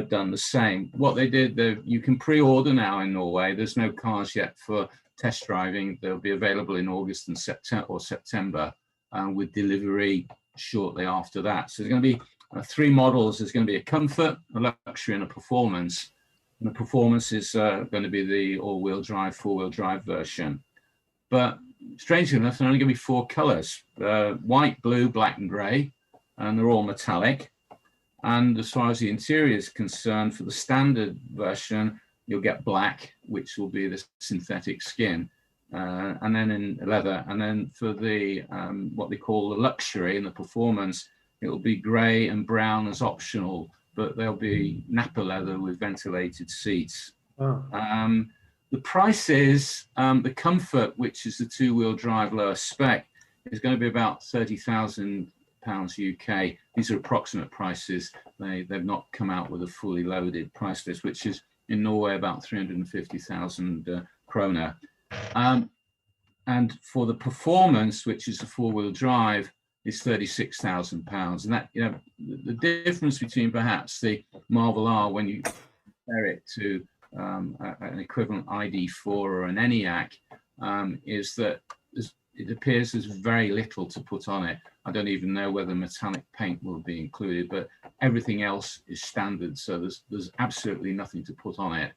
done the same. What they did, you can pre-order now in Norway. There's no cars yet for test driving. They'll be available in August and September, with delivery shortly after that. So there's going to be 3 models. There's going to be a comfort, a luxury, and a performance. And the performance is going to be the all-wheel drive, 4-wheel drive version. But strangely enough, there are only going to be 4 colors: white, blue, black, and grey, and they're all metallic. And as far as the interior is concerned, for the standard version, you'll get black, which will be the synthetic skin, and then in leather. And then for the what they call the luxury and the performance, it will be grey and brown as optional, but there'll be Nappa leather with ventilated seats. The price is the comfort, which is the 2-wheel drive lower spec, is going to be about £30,000 UK. These are approximate prices. They've not come out with a fully loaded price list, which is in Norway about 350,000 kroner. And for the performance, which is the 4-wheel drive, is £36,000. And that, the difference between perhaps the Marvel R when you compare it to an equivalent ID4 or an ENIAC, is that it appears there's very little to put on it. I don't even know whether metallic paint will be included, but everything else is standard. So there's absolutely nothing to put on it.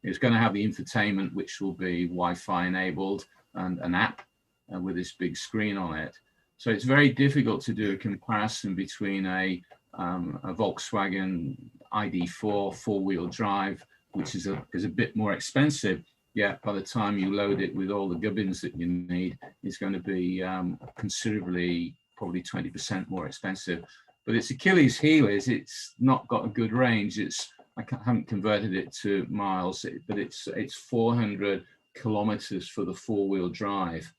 It's going to have the infotainment, which will be Wi-Fi enabled, and an app with this big screen on it. So it's very difficult to do a comparison between a Volkswagen ID4 4-wheel drive, which is a bit more expensive. Yet by the time you load it with all the gubbins that you need, it's going to be considerably, probably 20% more expensive. But its Achilles heel is it's not got a good range. Haven't converted it to miles, but it's 400 kilometers for the 4-wheel drive,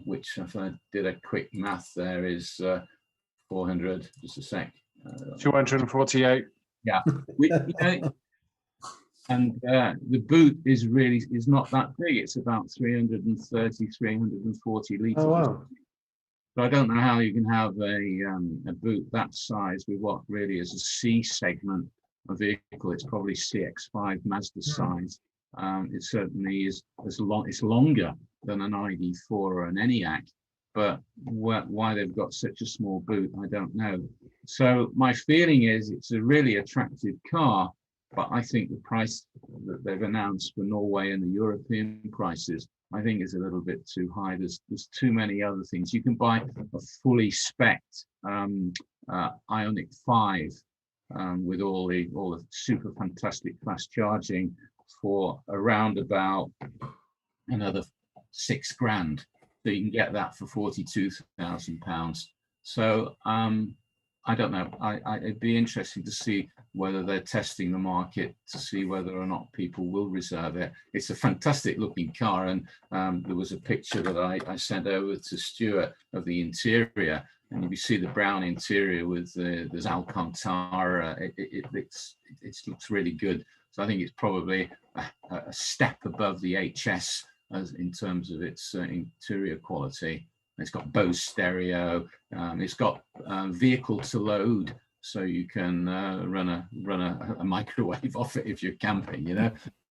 which, if I did a quick math there, is 400. Just a sec. 248. Yeah. And the boot is not that big. It's about 330, 340 liters. Oh, wow. So I don't know how you can have a boot that size with what really is a C segment of vehicle. It's probably CX-5 Mazda size. It certainly is it's longer than an ID4 or an ENIAC, but why they've got such a small boot, I don't know. So my feeling is it's a really attractive car, but I think the price that they've announced for Norway and the European prices, I think is a little bit too high. There's too many other things. You can buy a fully spec'd Ioniq 5 with all the super fantastic fast charging for around about another £6,000. So you can get that for £42,000. So I don't know. It'd be interesting to see whether they're testing the market to see whether or not people will reserve it. It's a fantastic looking car, and there was a picture that I sent over to Stuart of the interior, and if you see the brown interior with there's Alcantara, it looks really good. So I think it's probably a step above the HS as in terms of its interior quality. It's got Bose stereo. It's got vehicle to load, so you can run a microwave off it if you're camping. You know, a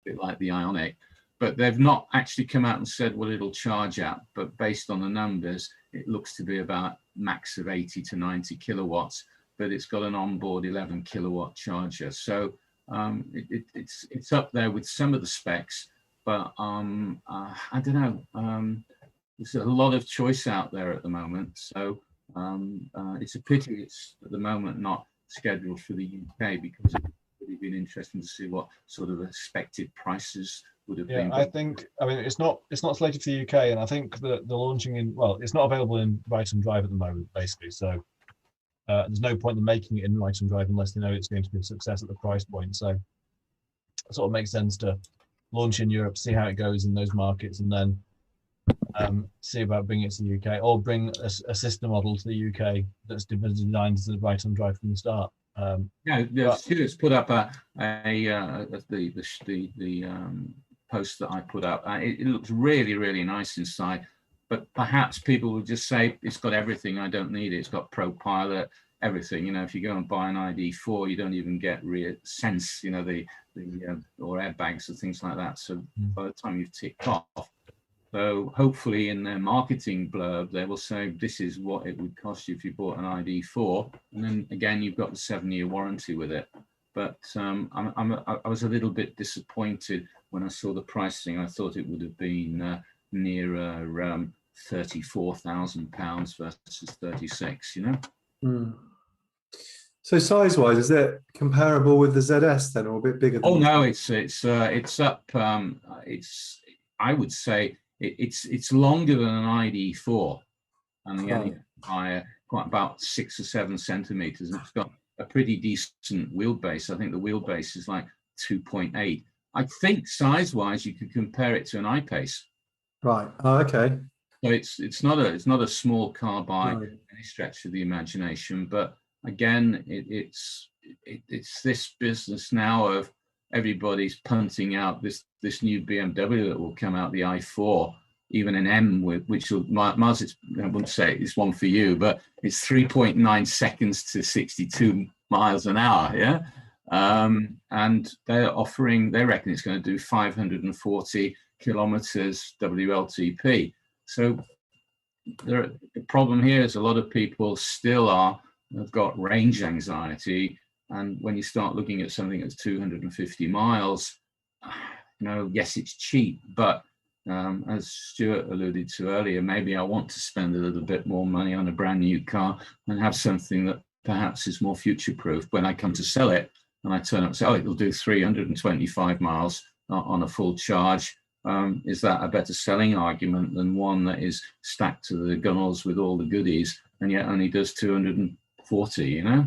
bit like the Ioniq. But they've not actually come out and said what it'll charge at. But based on the numbers, it looks to be about max of 80 to 90 kilowatts. But it's got an onboard 11 kilowatt charger, so it's up there with some of the specs. But I don't know. There's a lot of choice out there at the moment, so it's a pity it's at the moment not scheduled for the UK, because it would have been interesting to see what sort of expected prices would have been. I think, I mean, it's not slated for the UK, and I think that the launching in, well, it's not available in Right and Drive at the moment, basically. So there's no point in making it in Right and Drive unless they know it's going to be a success at the price point. So it sort of makes sense to launch in Europe, see how it goes in those markets, and then see about bringing it to the UK, or bring a sister model to the UK that's designed as a Right and Drive from the start. Stuart's put up the post that I put up. It looks really, really nice inside, but perhaps people will just say it's got everything. I don't need it. It's got ProPilot, everything. You know, if you go and buy an ID4, you don't even get rear sense. You know, the or airbags and things like that. So by the time you've ticked off. So hopefully in their marketing blurb, they will say this is what it would cost you if you bought an ID4, and then again you've got the 7-year warranty with it. But I was a little bit disappointed when I saw the pricing. I thought it would have been nearer £34,000 versus 36. You know. So size-wise, is it comparable with the ZS then, or a bit bigger? Oh no, it's up. I would say. It's longer than an ID4, and the by quite about 6 or 7 centimeters. And it's got a pretty decent wheelbase. I think the wheelbase is like 2.8. I think size-wise, you could compare it to an I-Pace. Right. Oh, okay. So it's not a small car by any stretch of the imagination. But again, it's this business now of everybody's punting out this new BMW that will come out, the i4, even an M, which will, Mars, I wouldn't say it's one for you, but it's 3.9 seconds to 62 miles an hour, yeah? And they're offering, they reckon it's going to do 540 kilometers WLTP. So the problem here is a lot of people still have got range anxiety. And when you start looking at something that's 250 miles, you know, yes, it's cheap, but as Stuart alluded to earlier, maybe I want to spend a little bit more money on a brand new car and have something that perhaps is more future-proof. When I come to sell it and I turn up and say, oh, it'll do 325 miles on a full charge, is that a better selling argument than one that is stacked to the gunnels with all the goodies and yet only does 200 40, you know.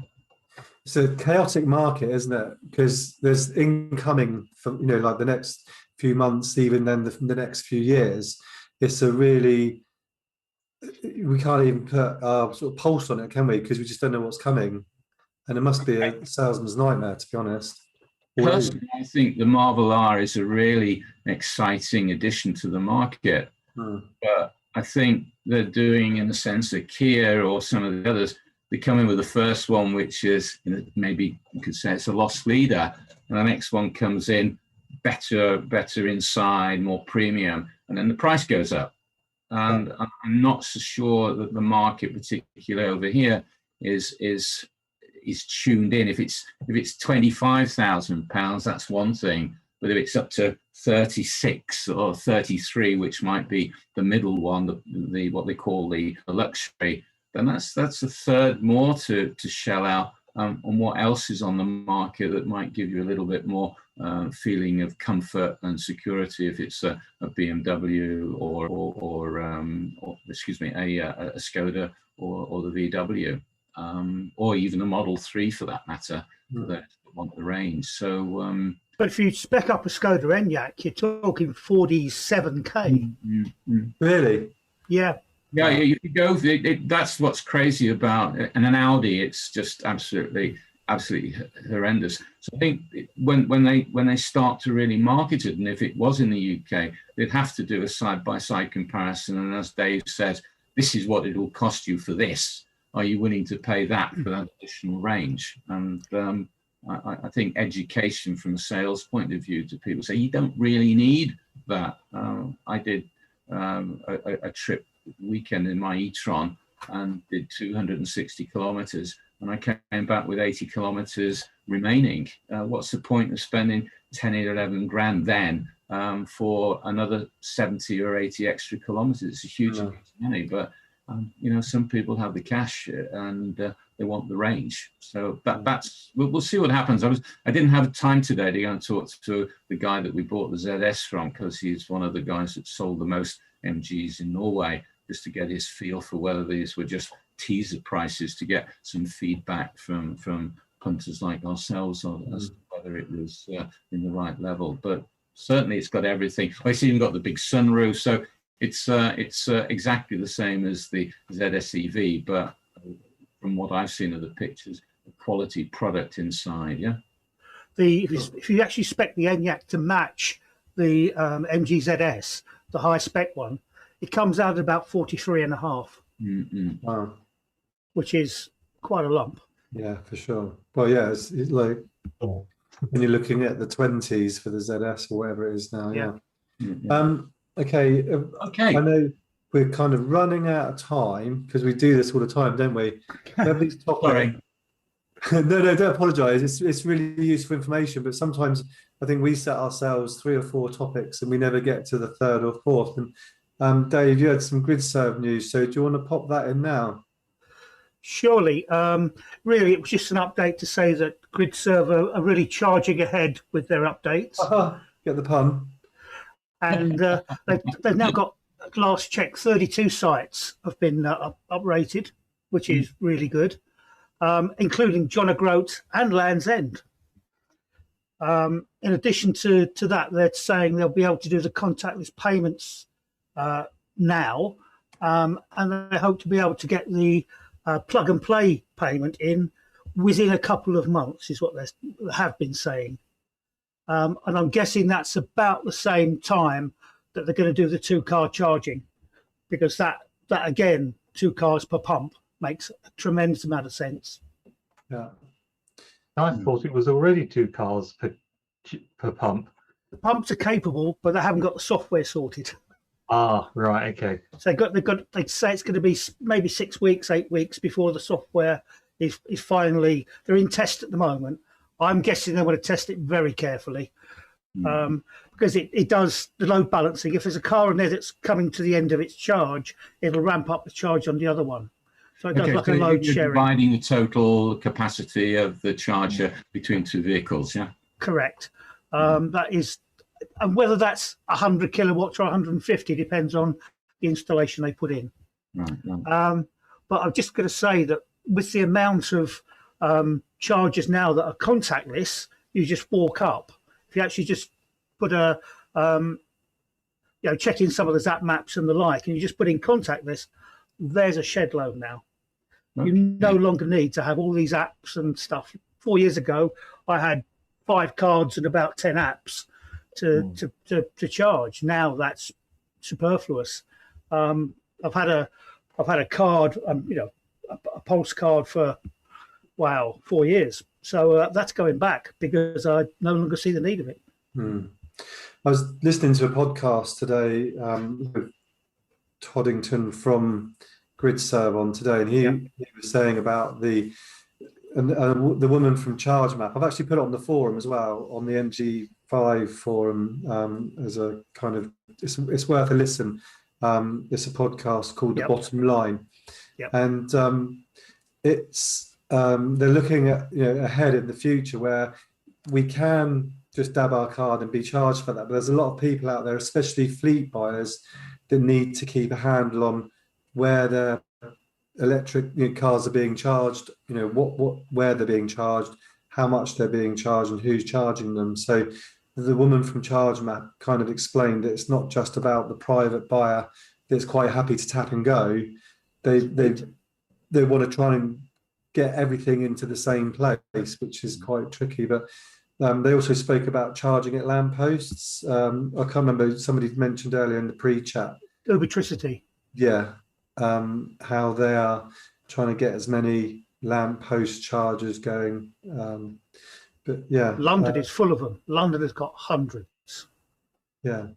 It's a chaotic market, isn't it? Because there's incoming from, you know, like the next few months, even then the next few years. It's a really, we can't even put our sort of pulse on it, can we? Because we just don't know what's coming. And it must be a salesman's nightmare, to be honest. Personally, I think the Marvel R is a really exciting addition to the market. But I think they're doing, in the sense that Kia or some of the others, they come in with the first one, which is, you know, maybe you could say it's a loss leader, and the next one comes in better inside, more premium, and then the price goes up. And I'm not so sure that the market, particularly over here, is tuned in. If it's £25,000, that's one thing. But if it's up to 36 or 33, which might be the middle one, the what they call the luxury, then that's a third more to shell out on what else is on the market that might give you a little bit more feeling of comfort and security. If it's a BMW or excuse me, a Skoda or the VW, or even a Model 3 for that matter, that want the range. So. But if you spec up a Skoda Enyaq, you're talking 47k. Really? Yeah. Yeah, you could go. That's what's crazy about it. And an Audi, it's just absolutely horrendous. So I think when they start to really market it, and if it was in the UK, they'd have to do a side-by-side comparison. And as Dave said, this is what it will cost you for this. Are you willing to pay that for that additional range? And I think education from a sales point of view to people say you don't really need that. I did a trip weekend in my e-tron and did 260 kilometers, and I came back with 80 kilometers remaining. What's the point of spending 10 or 11 grand then for another 70 or 80 extra kilometers? It's a huge amount of money, but you know, some people have the cash and they want the range. So that's we'll see what happens. I didn't have time today to go and talk to the guy that we bought the ZS from, because he's one of the guys that sold the most MGs in Norway, just to get his feel for whether these were just teaser prices, to get some feedback from punters like ourselves as to whether it was in the right level. But certainly it's got everything. It's even got the big sunroof, so it's exactly the same as the ZS EV, but from what I've seen of the pictures, a quality product inside. Yeah. If you actually spec the Enyaq to match the MG ZS, the high spec one, it comes out at about 43.5. Wow. Which is quite a lump. Yeah, for sure. Well, yeah, it's like when you're looking at the 20s for the ZS or whatever it is now. Yeah. Okay. I know we're kind of running out of time because we do this all the time, don't we? Sorry. No, don't apologise. It's really useful information, but sometimes I think we set ourselves 3 or 4 topics and we never get to the third or fourth. And Dave, you had some Gridserve news, so do you want to pop that in now? Surely. Really, it was just an update to say that Gridserve are really charging ahead with their updates. Get the pun. And they've now got, at last check, 32 sites have been uprated, which is really good, including John O'Groats and Land's End. In addition to that, they're saying they'll be able to do the contactless payments now, and they hope to be able to get the plug and play payment in within a couple of months, is what they have been saying. And I'm guessing that's about the same time that they're going to do the 2-car charging, because that again, 2 cars per pump makes a tremendous amount of sense. Yeah. I thought it was already 2 cars per pump. The pumps are capable, but they haven't got the software sorted. Ah, right, okay. So they say it's going to be maybe 6 weeks, 8 weeks before the software is finally. They're in test at the moment. I'm guessing they want to test it very carefully, because it does the load balancing. If there's a car in there that's coming to the end of its charge, it'll ramp up the charge on the other one. So it does like a load sharing. Dividing the total capacity of the charger between 2 vehicles, yeah? Correct. That is, and whether that's 100 kilowatts or 150 depends on the installation they put in. Right. But I'm just going to say that with the amount of chargers now that are contactless, you just walk up. If you actually just put a, check in some of the Zap maps and the like, and you just put in contactless, there's a shed load now. You no longer need to have all these apps and stuff. 4 years ago, I had 5 cards and about 10 apps to charge. Now that's superfluous. I've had a card, a Pulse card for 4 years. So that's going back because I no longer see the need of it. I was listening to a podcast today with Toddington from Gridserve on today, and he was saying about the woman from ChargeMap. I've actually put it on the forum as well, on the MG5 forum, as a kind of, it's worth a listen. It's a podcast called The Bottom Line, and it's they're looking at ahead in the future where we can just dab our card and be charged for that. But there's a lot of people out there, especially fleet buyers, that need to keep a handle on where their electric cars are being charged, where they're being charged, how much they're being charged, and who's charging them. So the woman from ChargeMap kind of explained that it's not just about the private buyer that's quite happy to tap and go. They want to try and get everything into the same place, which is quite tricky. But they also spoke about charging at lampposts. I can't remember, somebody mentioned earlier in the pre-chat. Ubitricity. Yeah. How they are trying to get as many lamppost chargers going. But yeah. London is full of them. London has got hundreds. Yeah.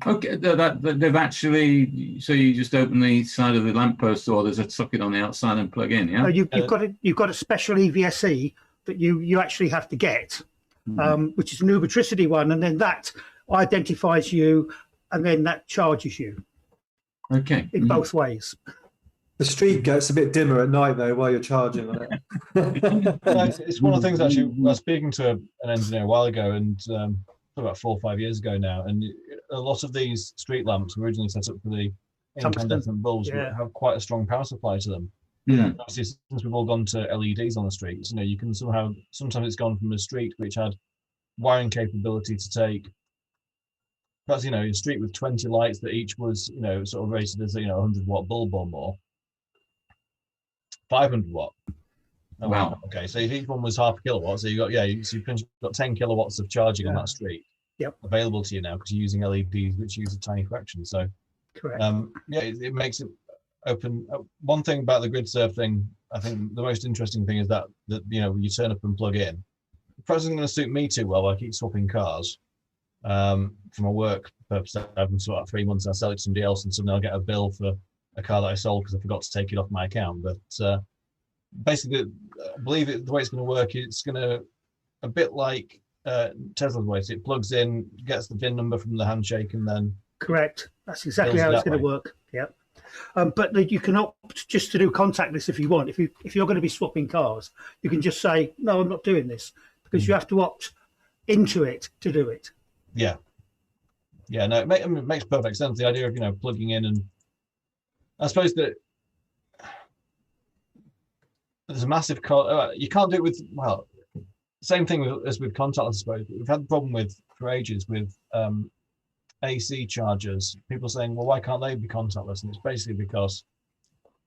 Okay, they've actually, so you just open the side of the lamppost, or there's a socket on the outside and plug in, yeah? You've got a special EVSE that you actually have to get, which is an Ubitricity one, and then that identifies you, and then that charges you. Okay. In both ways. The street gets a bit dimmer at night though while you're charging on it. It's one of the things actually. I was speaking to an engineer a while ago, and about 4 or 5 years ago now, and a lot of these street lamps were originally set up for the incandescent bulbs, but have quite a strong power supply to them. Yeah. Obviously, since we've all gone to LEDs on the streets, you can somehow, sometimes it's gone from a street which had wiring capability to take, perhaps, a street with 20 lights that each was, sort of rated as, 100-watt bulb or more, 500 watt. Oh, wow. Okay, so if each one was half a kilowatt, so you've got 10 kilowatts of charging on that street available to you now because you're using LEDs which use a tiny fraction. So, correct. It makes it open. One thing about the Gridserve thing, I think the most interesting thing is that you turn up and plug in. It probably isn't going to suit me too well. I keep swapping cars. From a work purpose, I have them sort of 3 months. I sell it to somebody else, and suddenly I'll get a bill for a car that I sold because I forgot to take it off my account. But basically, I believe the way it's going to work, it's going to a bit like Tesla's way. So it plugs in, gets the VIN number from the handshake, and then correct. That's exactly how it's going to work. Yeah. But you can opt just to do contactless if you want. If you're going to be swapping cars, you can just say, no, I'm not doing this, because you have to opt into it to do it. Yeah. No, it makes perfect sense. The idea of plugging in, and I suppose that there's a massive you can't do it with same thing as with contactless. I suppose we've had the problem for ages with AC chargers. People saying, well, why can't they be contactless? And it's basically because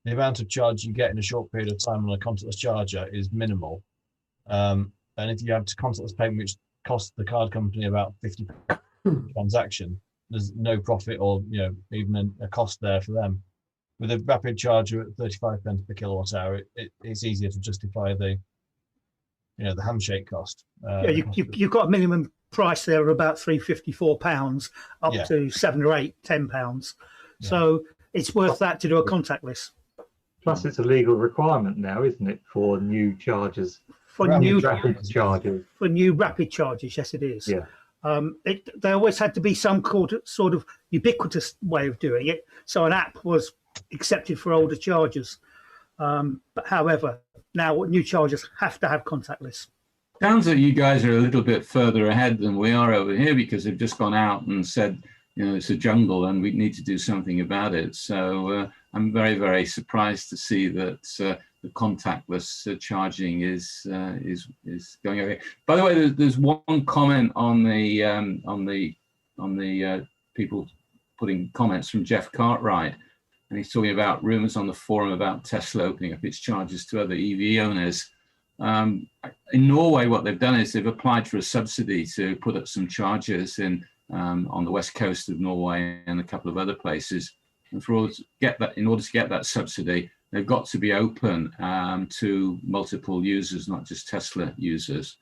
the amount of charge you get in a short period of time on a contactless charger is minimal. And if you have contactless payment, which costs the card company about 50 transaction, there's no profit or even a cost there for them. With a rapid charger at 35 pence per kilowatt hour, it's easier to justify the handshake cost. You've got a minimum price there of about £354 up to £7 or £10. So it's worth that to do a contactless. Plus, it's a legal requirement now, isn't it, for new chargers? For new rapid chargers. For new rapid chargers, yes, it is. Yeah. There always had to be some sort of ubiquitous way of doing it. So an app was accepted for older chargers. But however, now new chargers have to have contactless. Sounds like you guys are a little bit further ahead than we are over here, because they've just gone out and said, it's a jungle and we need to do something about it. So I'm very, very surprised to see that the contactless charging is going over. By the way, there's one comment on the people putting comments from Jeff Cartwright, and he's talking about rumors on the forum about Tesla opening up its chargers to other EV owners. In Norway, what they've done is they've applied for a subsidy to put up some chargers in on the west coast of Norway and a couple of other places. And in order to get that subsidy, they've got to be open to multiple users, not just Tesla users.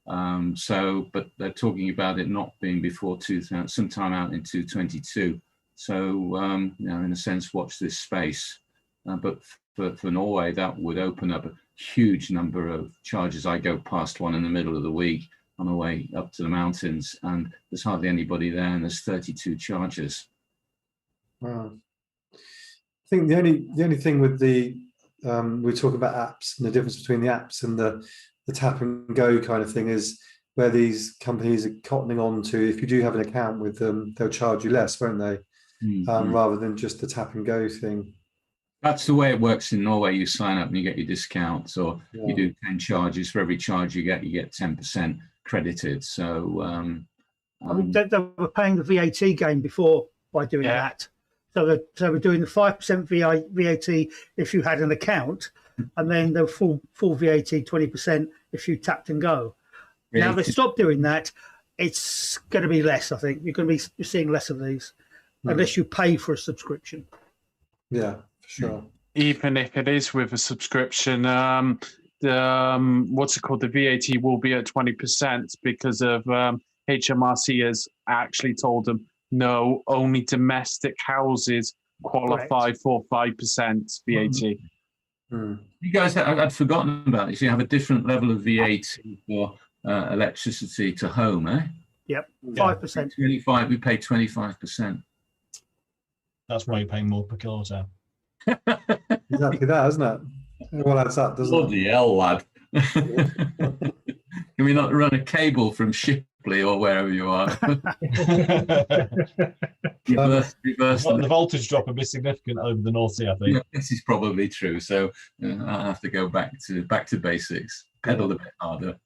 But they're talking about it not being before sometime out in 2022. So, in a sense, watch this space. But for Norway, that would open up a huge number of chargers. I go past one in the middle of the week on the way up to the mountains, and there's hardly anybody there, and there's 32 chargers. Wow. I think the only thing with the we talk about apps and the difference between the apps and the tap and go kind of thing is where these companies are cottoning on to. If you do have an account with them, they'll charge you less, won't they? Rather than just the tap and go thing. That's the way it works in Norway. You sign up and you get your discounts, or you do 10 charges. For every charge you get 10% credited. So I mean, they were paying the VAT game before by doing that. So we're doing the 5% VAT if you had an account, and then the full VAT 20% if you tapped and go. Really? Now they stopped doing that. It's going to be less. I think you're going to be seeing less of these, unless you pay for a subscription. Yeah, for sure. Even if it is with a subscription, what's it called? The VAT will be at 20% because of HMRC has actually told them no, only domestic houses qualify for 5% VAT. You guys, I'd forgotten about this. You have a different level of VAT for electricity to home, eh? Yep, 5%. 25. We pay 25%. That's why you're paying more per kilowatt. Exactly that, isn't it? It all adds up, doesn't it? Bloody hell, lad. Can we not run a cable from Shipley or wherever you are? reverse The voltage drop would be significant over the North Sea, I think. Yeah, this is probably true. So I'll have to go back to basics, pedal a bit harder.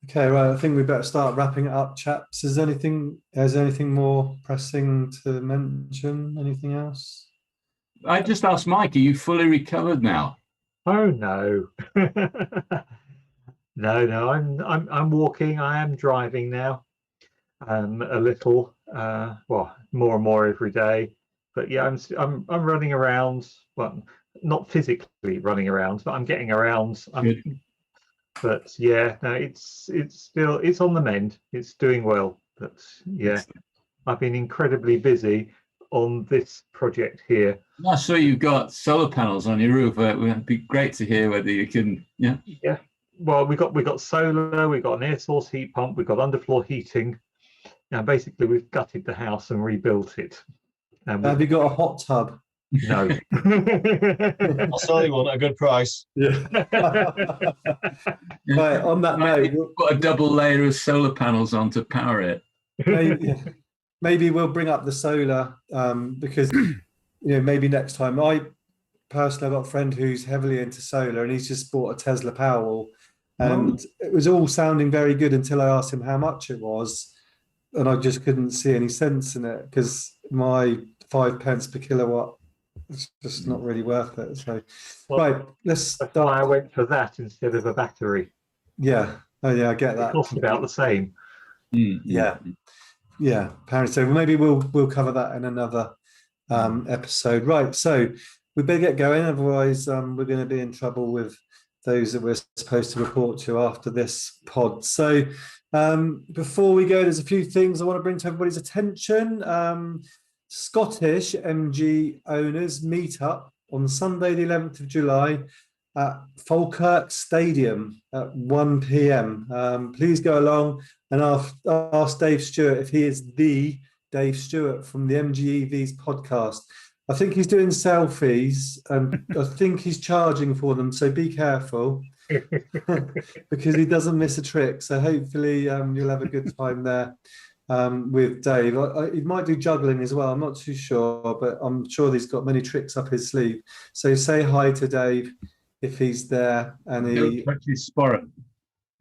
Okay, right. I think we better start wrapping it up, chaps. Is there anything more pressing to mention? Anything else? I just asked Mike, are you fully recovered now? Oh no. No, I'm walking. I am driving now. A little, well, more and more every day. But yeah, I'm running around. Well, not physically running around, but I'm getting around. But yeah, no, it's on the mend. It's doing well. But yeah, I've been incredibly busy on this project here. I saw you've got solar panels on your roof. It would be great to hear whether you can. Yeah. Well, we got solar, we've got an air source heat pump, we've got underfloor heating. Now, basically, we've gutted the house and rebuilt it. Have you got a hot tub? No. I'll sell you one at a good price. Yeah. Right, on that note, we've got a double layer of solar panels on to power it. Maybe we'll bring up the solar because maybe next time. I personally have got a friend who's heavily into solar, and he's just bought a Tesla Powerwall, and it was all sounding very good until I asked him how much it was, and I just couldn't see any sense in it because my 5 pence per kilowatt is just not really worth it. So, right, let's start. I went for that instead of a battery. Yeah, I get that. It costs about the same. Yeah, apparently. So maybe we'll cover that in another episode. Right, so we better get going, otherwise we're going to be in trouble with those that we're supposed to report to after this pod. So before we go, there's a few things I want to bring to everybody's attention. Scottish MG owners meet up on Sunday the 11th of July at Falkirk Stadium at 1 p.m. Please go along and ask Dave Stewart if he is the Dave Stewart from the MG EVs podcast. I think he's doing selfies and I think he's charging for them, so be careful because he doesn't miss a trick. So hopefully you'll have a good time there with Dave. He might do juggling as well, I'm not too sure, but I'm sure he's got many tricks up his sleeve. So say hi to Dave if he's there, and he Don't touch his sporran.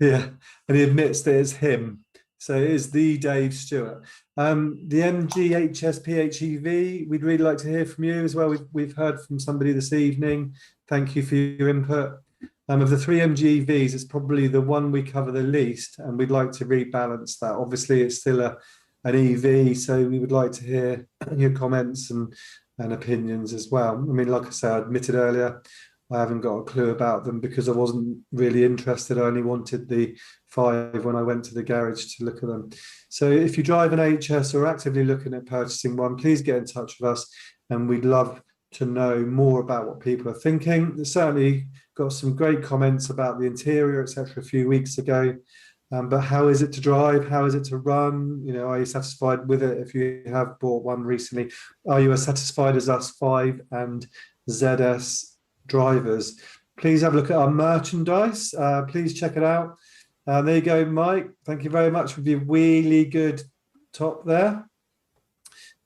yeah, and he admits that it's him. So it is the Dave Stewart. The MGHS PHEV, we'd really like to hear from you as well. We've heard from somebody this evening. Thank you for your input. Of the three MGVs, it's probably the one we cover the least, and we'd like to rebalance that. Obviously, it's still an EV, so we would like to hear your comments and opinions as well. I mean, like I said, I admitted earlier, I haven't got a clue about them because I wasn't really interested. I only wanted the 5 when I went to the garage to look at them. So if you drive an HS or actively looking at purchasing one, please get in touch with us, and we'd love to know more about what people are thinking. There's certainly got some great comments about the interior, etc. a few weeks ago. But how is it to drive? How is it to run? You know, are you satisfied with it if you have bought one recently? Are you as satisfied as us 5 and ZS drivers? Please have a look at our merchandise. Please check it out. There you go, Mike. Thank you very much for your really good top there.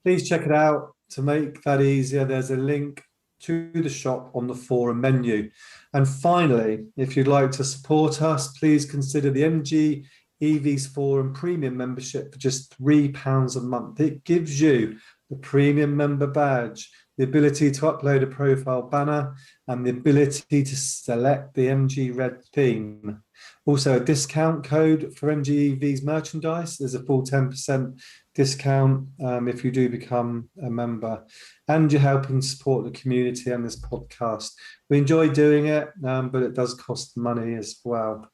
Please check it out. To make that easier, there's a link to the shop on the forum menu. And finally, if you'd like to support us, please consider the MG EVs Forum Premium membership for just £3 a month. It gives you the premium member badge, the ability to upload a profile banner, and the ability to select the MG Red theme. Also, a discount code for MG EVs merchandise. There's a full 10% discount if you do become a member, and you're helping support the community and this podcast. We enjoy doing it, but it does cost money as well.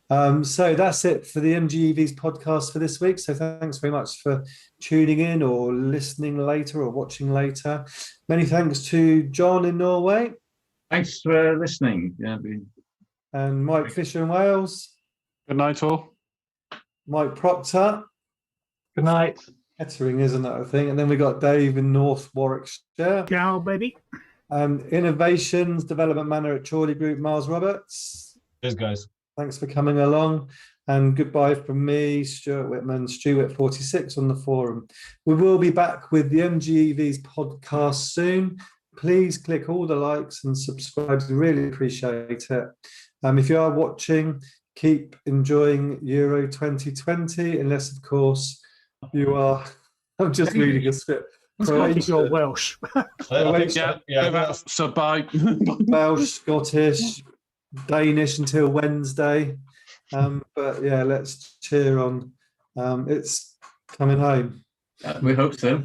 So that's it for the MG EVs podcast for this week. So thanks very much for tuning in or listening later or watching later. Many thanks to John in Norway. Thanks for listening. Yeah, and Mike Fisher in Wales. Good night, all. Mike Proctor. Good night. Kettering is another thing. And then we got Dave in North Warwickshire. Ciao, baby. Innovations Development Manager at Chorley Group, Miles Roberts. Cheers, guys. Thanks for coming along. And goodbye from me, Stuart Whitman, Stuart46 on the forum. We will be back with the MGEVs podcast soon. Please click all the likes and subscribe. We really appreciate it. If you are watching, keep enjoying Euro 2020, unless, of course, you are. I'm just reading a script. Scottish or Welsh. So bye. Welsh, Scottish, Danish until Wednesday. But yeah, let's cheer on. It's coming home. We hope so.